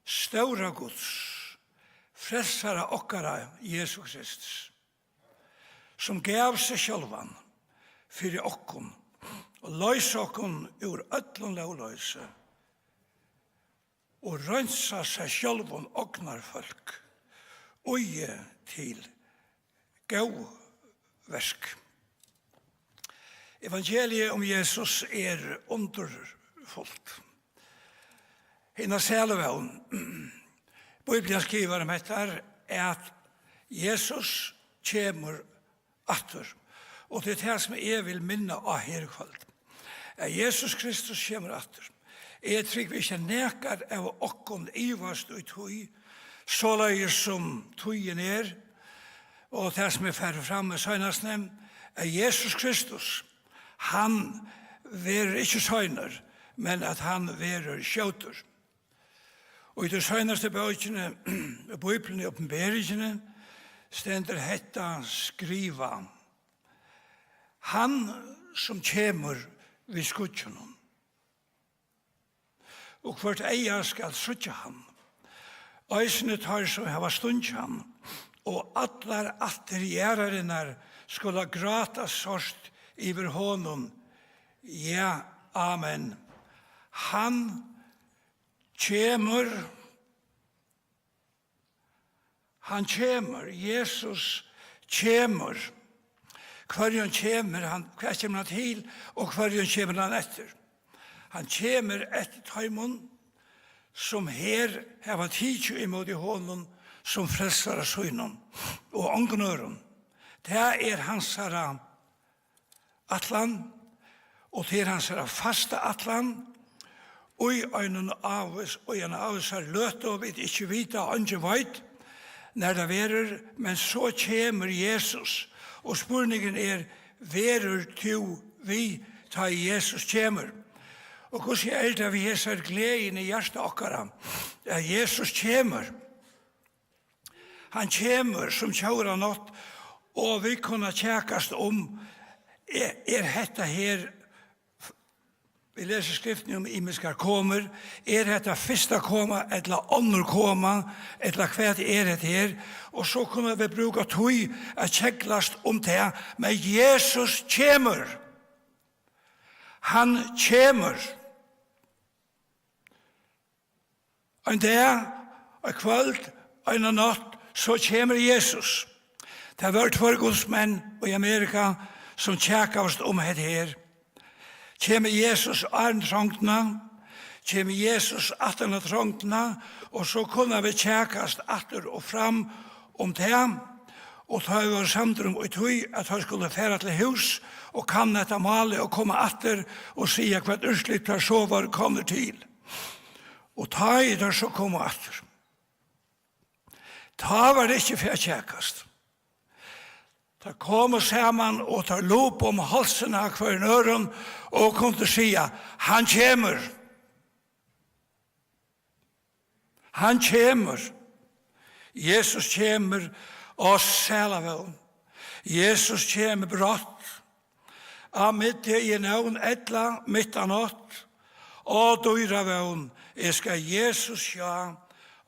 stora Guds, frelsara okkara Jesus Kristus, som gav seg sjálvan fyrir okkom og løys okkom ur öllum lovløyse og rønsa seg sjálvan oknar folk oie til gau versk. Evangeliet om Jesus underfullt. Hinna selvevån, Bibelen skriver om dette at Jesus kommer atter. Og det er det som jeg vil minne av her i kveld. At Jesus Kristus kommer atter. Jeg tror vi ikke nekker av okkon ivast ut hui, så løy som tuien og det som ferdig frem med søgnasnem, at Jesus Kristus, han verer ikke søgner, men at han verer skjøter. Og i det søgnaste bøkene, Bibelen i åpenberingene, stender hetta skriva. Han som kommer vid skudgen. Og hvert eia skal sutja han. Øysene tar som hava stund han. Og atlar atter gjerarinar skulle grata sorst iver honom. Ja, amen. Han kommer, Jesus kommer. Hver kommer han til, og hver kommer han etter. Han kommer etter taimon, som her hava tidsi imot i hånden, som frelsar av søgnen, og angnøren. Det hans atlan, og det hans faste atlan, og i øynene av oss, og en av oss løte og vi ikke vite, og ikke vet, når det verer, men så kommer Jesus, og spurningen verer til vi ta Jesus kommer. Og hvordan det vi har gleden i hjertet okkara, at Jesus kommer. Han kommer som kjører nått, og vi kunne tjekkast om, dette her, vi leser skriften om imiskar kommer, dette første koma, eller ånder koma, eller hva det her, og så kunne vi bruke tog at tjekklast om det, men Jesus kommer. Han kommer. En dag, en kvöld, en natt, så kommer Jesus. Det har vært for godsmenn i Amerika som tjekkast om det her. Kommer Jesus an trångtna, kommer Jesus atterna trångtna, og så kunne vi tjekkast atter og fram om det, og ta vi var samtidig om at han skulle fære til hus, og kan dette male og komme atter og si hva urslitt der så var kommer til. Og ta i der så komme atter. Ta var det ikke for å tjekkast. Ta kom sammen og ta lop om halsen av hver nøren og kunne si han kommer. Han kommer. Jesus kommer og sælavel. Jesus kommer brått. Av mitt i navn etla, mitt av nått. Og dyra vevn, jeg skal Jesus sjå,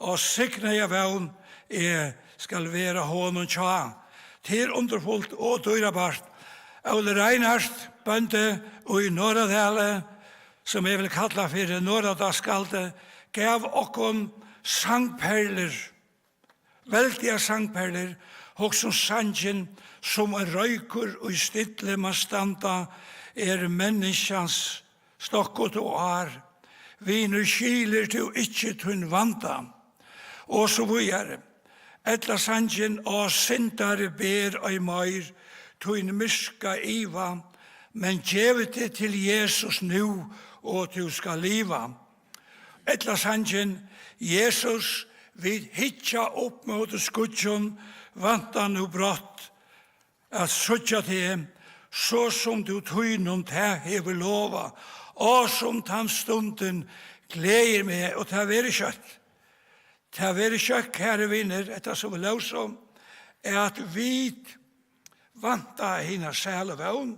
og sikne jeg vevn, jeg skal være hånden sjå. Til underfullt og dyrebart. Ole Reinhardt, bønde og i Norradale, som jeg vil kalla for Norradaskalde, gav okkon sangperler, veldige sangperler, og som sangen som en røyker og i stille man standa, menneskans stokkot og ar. Viner kiler til ikkje tunn vanda. Og så videre. Etla sangen og syndare ber og meir, tunn myska iva, men gjevet det til Jesus nu, og du skal liva. Etla sangen, Jesus vid hitja opp mot skudjon, vantan og brott, at sutja til, så som du tøynum te hever lova, og som tan stunden gleder meg, og ta veri kjøtt. Ta veri kjøtt, kære vinner, etter som vi løs om, at vi vanta hina sælevån,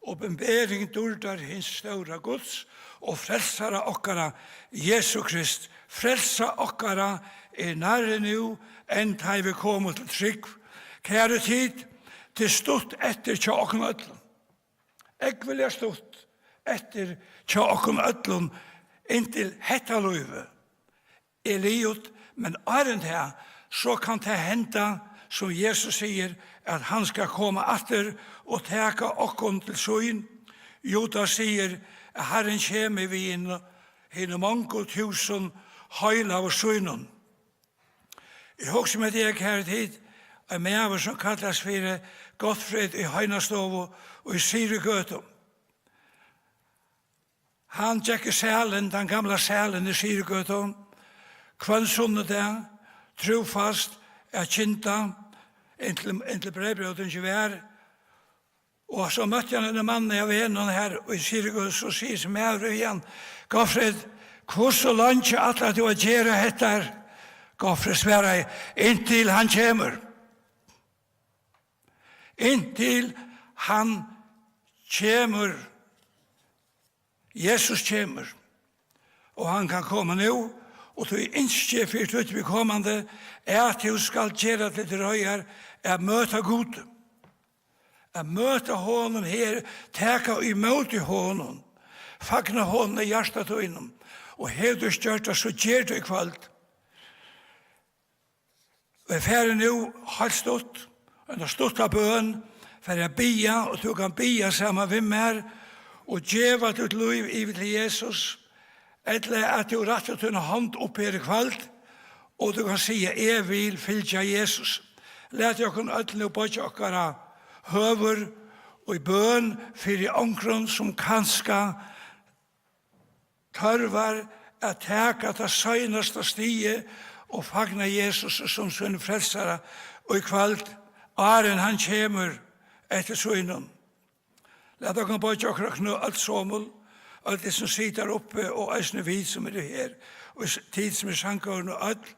og bembering durdar hins ståra gods, og frelsara okkara Jesu Krist, frelsa okkara nærre nu, enn ta vi kommer til trygg. Kære tid, til stort etter tja okken ötlun. Eg vil jeg stort etter tja okken ötlun inntil hetta løyve. Liot, men arent her, så kan det henta, som Jesus sier, at han skal komme atter og teka okken til søyn. Juda sier, at Herren kjemi vi inn hinn mange tusen høyla av søynen. Jeg husker med det her tid, en meaver som kallas for Gottfred i Høynastovo og i Syregøtum. Han tjekk i sælen, den gamla sælen i Syregøtum, kvansunnet der, trofast, kinta, inntil brevbrøden ikke vær. Og så møtte han en mann av en her i Syregøtum, så sier som meaver igjen, Gottfred, hvor så langt at du har gjerra hettar? Gottfred sverre, inntil han kommer. Inntil han kommer, Jesus kommer, og han kan komme nå, og du innskje for ut vi kommande, at du skal gjøre til drøyer, møte Gud, møte hånden her, teka imot i hånden, fagna hånden i hjertet og innom, og her du størt, så gjør du i kvalt. Og jeg færre nå, har stått, en stort av bøn, for jeg bia, og du kan bia sammen med mer, og djeva ditt liv i til Jesus, eller at du rettet din hånd opp her i kvalt, og du kan si, jeg vil fylgja Jesus. Let jeg kunne ødelig på okkara høver og i bøn for i omkron som kanska tørvar at teka det søgnaste stige og fagna Jesus som sin frelsare og i kvalt Aren han kommer etter søgnen. Let dere på at dere knø alt somul, alt det som sitter oppe, og eisne vid som her, og tid som sankaren og alt.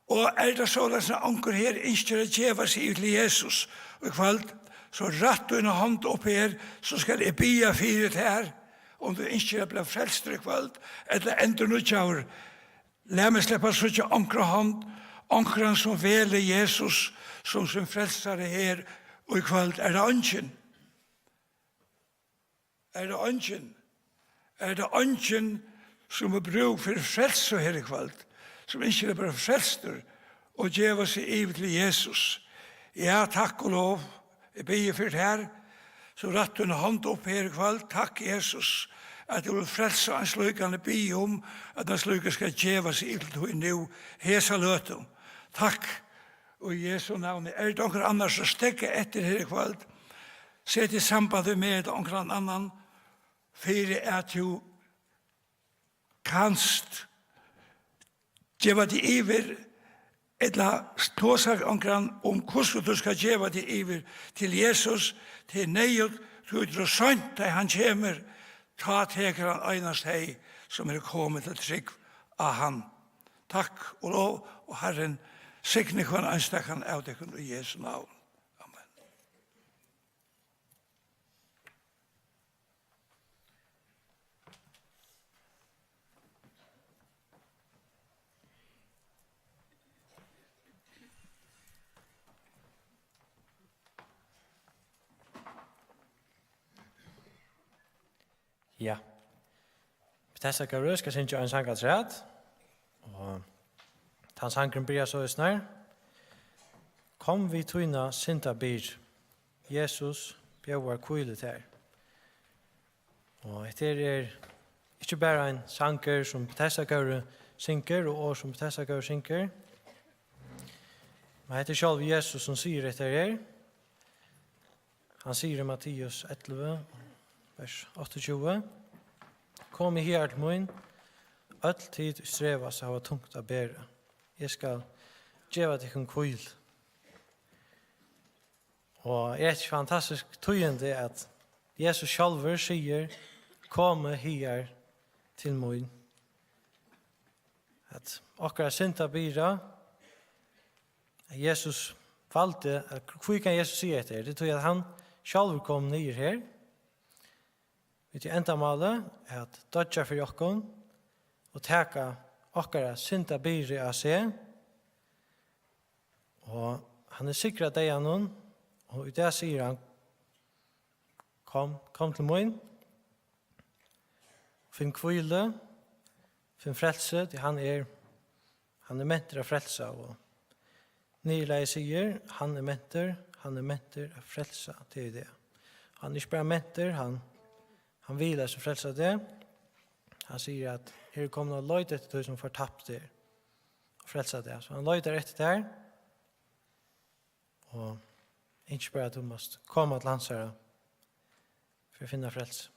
Og det så at anker her innskjer at djeva seg til Jesus, og i kvalt, så rett du en hånd opp her, så skal jeg bia fyret her, om du innskjer at bli frelst i kvalt, eller ender nødjaur. La meg slippe så ikke anker hånd, ankeren som veler Jesus, som sin frelsare her, og i kvalt det ønsken. Det ønsken. Det ønsken som bruk for frelse her i kvalt, som ikke bare frelster, og djeva seg i til Jesus. Ja, takk og lov. Jeg ber for det her, så rett du en hånd opp her i kvalt. Takk, Jesus, at du vil frelse en slukande be om, at en slukande skal djeva seg i til nå, hesa løtum. Takk. Og i Jesu navn, det noen annars som stekker etter her i kveld, sett i samband med noen annan, for at du kanst djeva det iver, eller ståsak noen om hvordan du skal djeva det iver til Jesus, til nøyot, til å sant da han kommer, ta teker han einast hei, som kommet til trygg av han. Takk og lov, og Herren, signe kvann anstakkan av dekken i Jesu navn. Amen. Ja. Betessa Gavrø skal synge en sang av træt, og han sangren blir så i snær. kom vi tøyna synda bir. Jesus bjøvar kvile her. Og etter ikke bare en sanger som Bethesda-gaure synker, og år som Bethesda-gaure synker. Men det selv Jesus som sier etter her. Han sier i Matteus 11, vers 28. Kom i her til min, all tid strevas av tungt å bære. Jeg skal gjeva deg en kvil. Og et fantastisk tøyende at Jesus selv sier, kom her til min. At okkara synda bira, Jesus valgte, hva kan Jesus si etter? Det tror jeg at han selv kom ned her. Vi til endamalet er at dodja for okkon og teka okkara synda bira av seg. Og han sikret deg av noen, og i det sier han, kom til min, finn kvile, finn frelse, til han er mentor av frelse, og Nilei sier, han er mentor av frelse til det. Han er ikke bare mentor, han vil som frelse det. Han sier at her kommer noe løyde etter det som får tapt det, og frelse det. Så han løyder etter det her, og ikke bare at du måste komme til hans her for å finne frelse.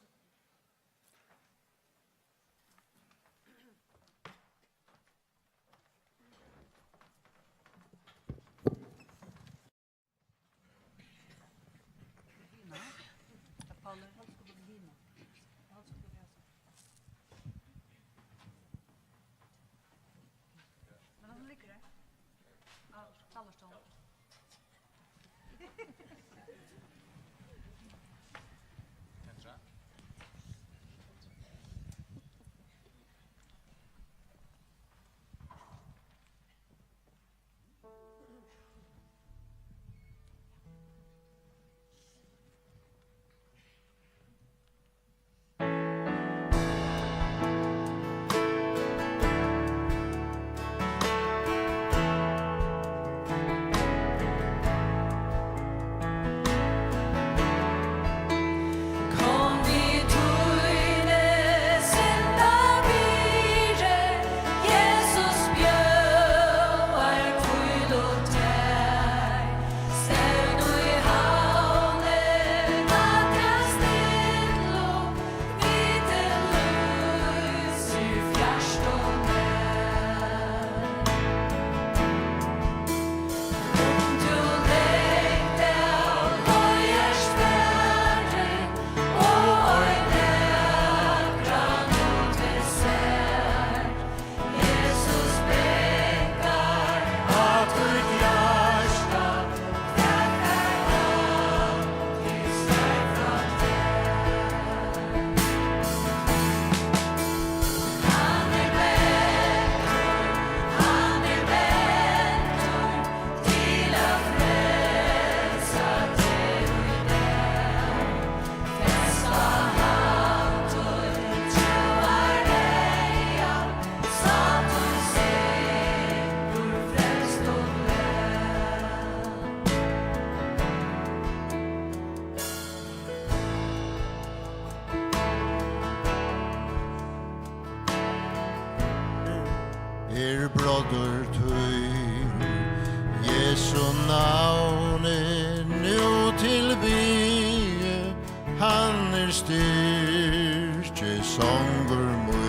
broder tøy Jesu navn nu til bie han styrke sånger min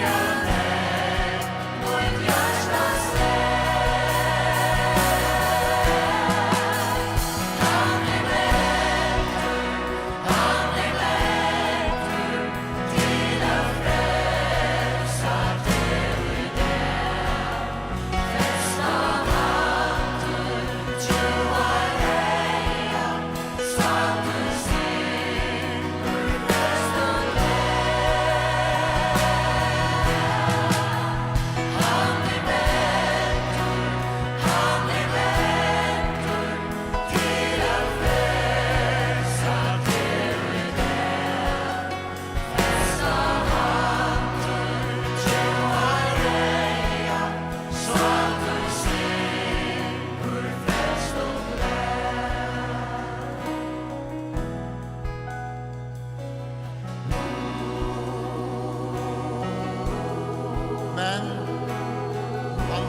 Yeah.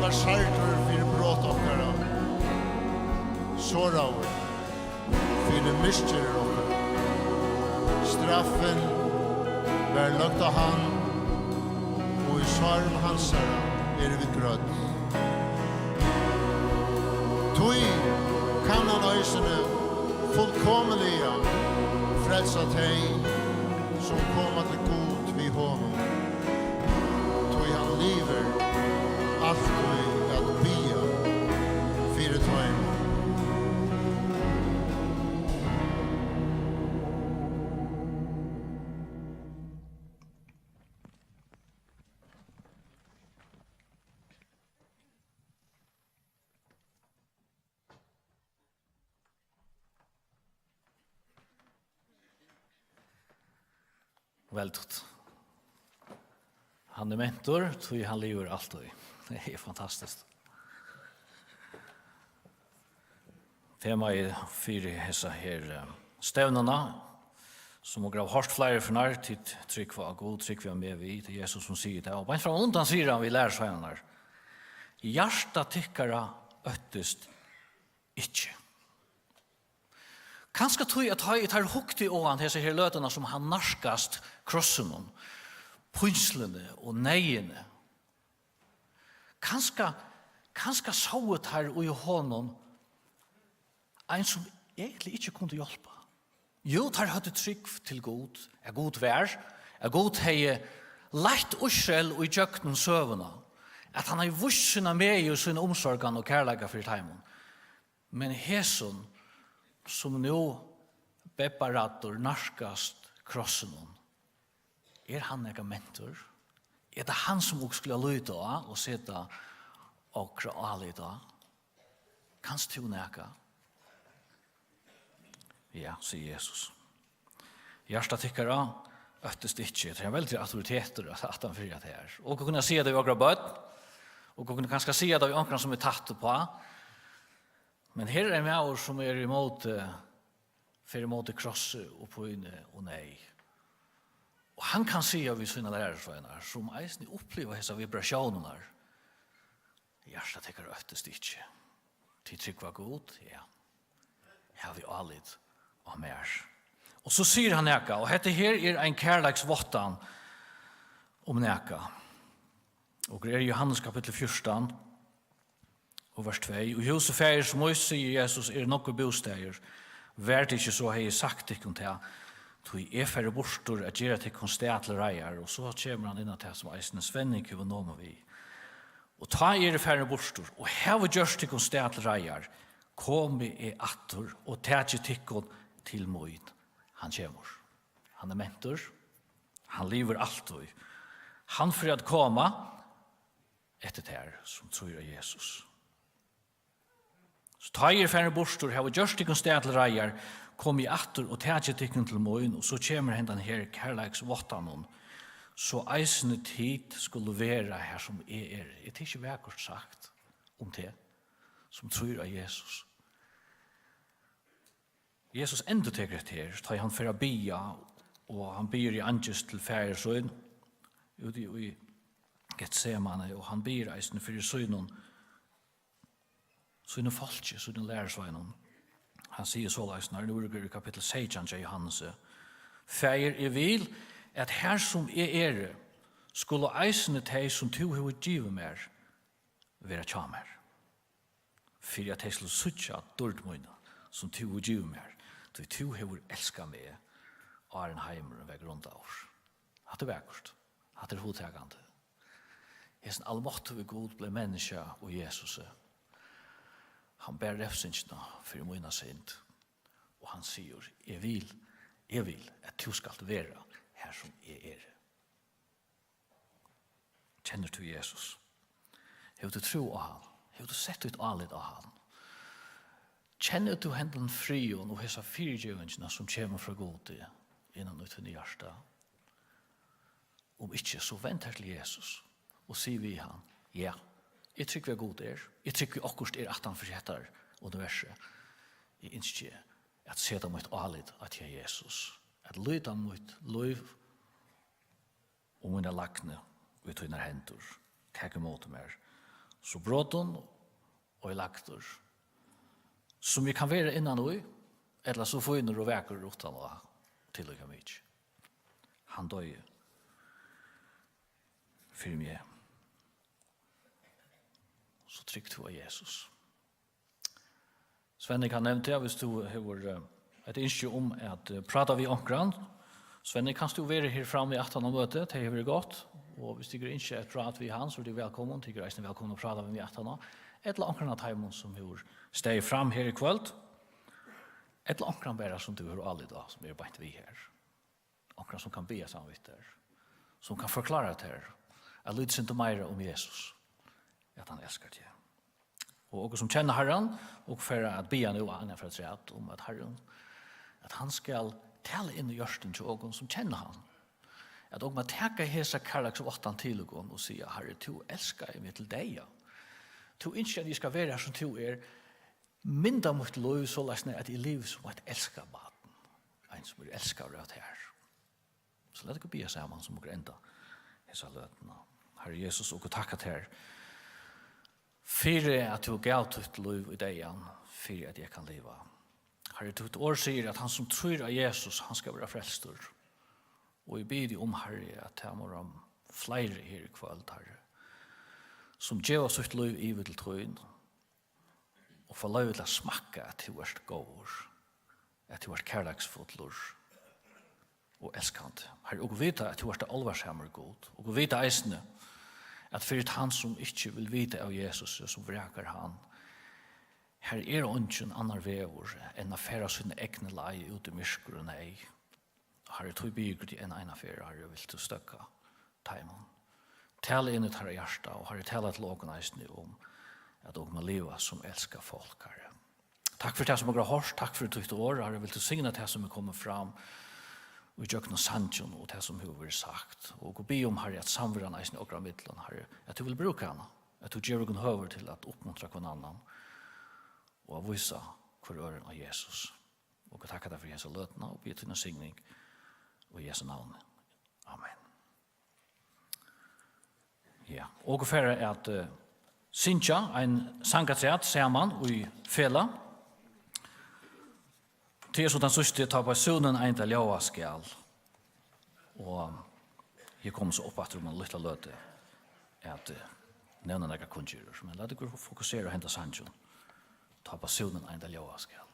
var sartur fyrir brot okkara, såraur fyrir miskjerir okkara. Straffen var lagt av han, og i svarm hansara vi grødd. Tui kan han øysene fullkomeliga frelsa teg som koma til god vi honom. Tui han lever alltid at bia fire tøym. Väldigt. Han är mentor, tror han lever alltid. Det är fantastiskt. Tema är fyra hessa här stävnarna som har grav hårt flera för när till tryck var god, tryck var med vid till Jesus som säger det. Och bara från undan säger han vi lär sig här. Hjärta tyckara öttest inte. Kanske tror jag att jag tar hukt i ovan dessa här löterna som han narskast krossen om, punslene och nejene. Kanske så ett här och i honom en som egentligen inte kunde hjälpa. Jo, tar hade tryck till god, är god vär, är god hej lätt ursel och i jöknen sövna. Att han har vuxit sina med och sina omsorgan och kärleka för timon. Men häson som nu bepparator narskast krossen om. Han en mentor? Det han som också skulle lyda och sätta och alida? Kanst du näka? Ja, säger Jesus. Hjärsta tyckare öttest inte. Det är väldigt auktoriteter att han fyra det här. Och kunna se det i några böt. Och kunna kanske se det i några som är tatt på. Men här är med som är emot kross och på inne och nej. Och han kan se av sina lärarsvänner som eisen upplever dessa vibrationer. Hjärsta tycker öftest inte. Till tryck var god, ja. Här har vi allit och mer. Och så säger han näka, och detta här är en kärleksvottan om näka. Och det är Johannes kapitel 14 och vers 2. Och Josef är som också säger Jesus är något bostäder. Värd inte så har jag sagt det till tog är färre borstor att göra till konstantla rejar. Och så kommer han in att det som eisen svenning över någon vi. Och ta er färre borstor och här var just till konstantla rejar. Kom i attor och tätje tickon till mojn. Han kommer. Han är mentor. Han lever alltid. Han får att komma efter det här som tror jag Jesus. Så ta er färre borstor här var just till konstantla rejar. Kom i attor och tätje tickon till mojn. Och så kommer händan här kärleks våttanon. Så eisende tid skulle være her som er. Det er ikke vekkert sagt om det som tror av Jesus. Jesus enda teker det her, tar han for å bia, og han bier i angels til færesøyn, ute i Getsemane, og han bier eisende for søynen, søynen falske, søynen lærersøynen. Han sier så leisende, nå er det i kapittel 16 til Johannes, fæger vil, at her som er skulle eisene teg som to har givet mer være tjamer. For at jeg skulle suttja dårdmøyne som to har givet mer. To har elsket meg Arenheimer ved grunn av oss. Hatt det vekkert. Hatt det hodtagende. Hesen allmåttige god ble menneske og Jesus. Han bär refsingsna för mina synd. Och han säger, jag vill att du ska vara här som är. Känner du Jesus? Hur du tror på han? Hur du sett ut allt av han? Känner du händeln fri och dessa fyrtjövningarna som kommer från Gode innan ut i hjärsta? Om inte så väntar till Jesus och säger vi han, ja, jag tycker vi är god er. Jag tycker också att han försätter universum. Jag önskar att sätta mot allt att jag är Jesus. Att lyda mot liv och mina lakne ut i dina händer. Tag emot mig så bråten og laktor, som vi kan være innan og eller så finner og veker utan å tilløyga mykje. Han døye for meg. Så trygt du av Jesus. Svennik har nevnt det, hvis du har et ønske om at prata vi omkran. Svennik, kan du være her framme i 18 møte, det har vært godt. Og hvis du ikke et prat vi han, så er du velkommen. Du er velkommen å prata vi i 18 år. Et eller omkran av teimen som har steg fram her i kveld. Et eller omkran bare som du har alle da, som er bare vi her. Omkran som kan be samvitter. Som kan forklare til her. Jeg lyder sin til meg om Jesus. At han elsker det. Og som kjenner Herren, og for at be han jo han er for et rett om at Herren, at han skal tale inn i hjørsten til ågen som kjenner han. At og man tenker hese kærleks og åttan til ågen og sier, Herre, du elsker meg til deg. Du ønsker at jeg skal være her som du er mynda mot lov, så løsner at jeg lever som et elsker maten. En som er elsker rett her. Så la det ikke be sammen som dere enda hese løtene. Herre Jesus, og takk at her. Fyre at du gav ditt liv i deg, fyre at jeg kan leve. Herre, ditt år sier at han som tror av Jesus, han skal være frelstor. Og jeg ber deg om, Herre, at jeg må ha flere her i kveld, Herre, som gjør sitt liv i til trøyen, og få lov til å smakke at du er gård, at du er kærleksfotler, og elskant. Herre, og vite at du er alvarsammer god, og vite eisene, at for et han som ikke vil vite av Jesus, som vreker han, her er ønsken annar vever enn å fære sine egne leie ut i mysker og nei. Herre, tog bygger til en affære, Herre, vil du støkke teimen. Tale inn i herre hjärsta, og Herre, tale til åken eisne om at dere må leve som elsker folk, Herre. Takk for det som dere har hørt, takk for ditt år, Herre, vil du signe det som er kommet fram, og i jøkken og sandjon, og det som har vært sagt. Og gå be om, Herre, at samverden eisne okra middelen, Herre, at du vil bruke henne, at du gjør noen høver til at oppmuntre hver annan, og å vise hver øren av Jesus. Og jeg takker deg for Jesu løtene, og be til en signing, og i Jesu navn. Amen. Ja, og for er at Sintja, en sangatræt, ser man, og i fela. Til er så den sørste tar på sønnen en til ljøa skal. Og jeg kommer så opp at om en liten løte at nevne noen kunngjører. Men la det gå fokusere og hente sannsjon. Ta på sønnen en til ljøa skal.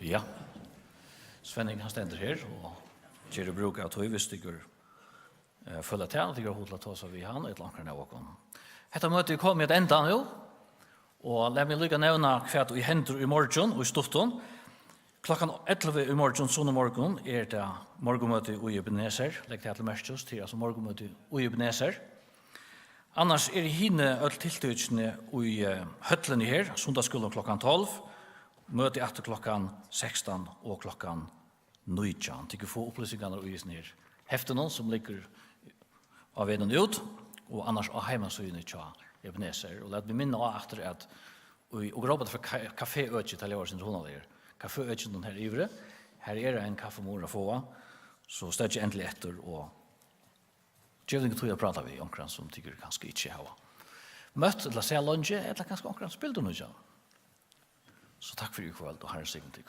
Ja. Svenning han stender her, og gjør bruk av tog hvis du følger til, og du gjør hodla til oss av vi han, et langer navn. Dette møtet kom i et enda nå, og la meg lykke nevne hva vi henter i morgen og i Stofton. Klokkan 11 i morgen, sånne morgen, det morgenmøte i Ebenezer. Legg til merkjøs til altså morgenmøte i Ebenezer. Annars hinne øll tiltøysene i høtlene her, sundagsskolen klokkan 12, møte etter klokkan 16 og klokkan 19. Til å få opplysningene og isen her. Heftene som ligger av veien ut, og annars av heimasøyene til Ebenezer. Og la meg minne etter at og råpet for kaféøtje til lever sin ronalder. Kaféøtjen her ivre. Her en kaffemor å få, så støtter jeg endelig etter og gjør tog å prate vi omkring som tykker kanskje ikke har. Møtt, eller se lunge, eller kanskje omkring spill du noe. Så takk for i kveld, og herre sikken til.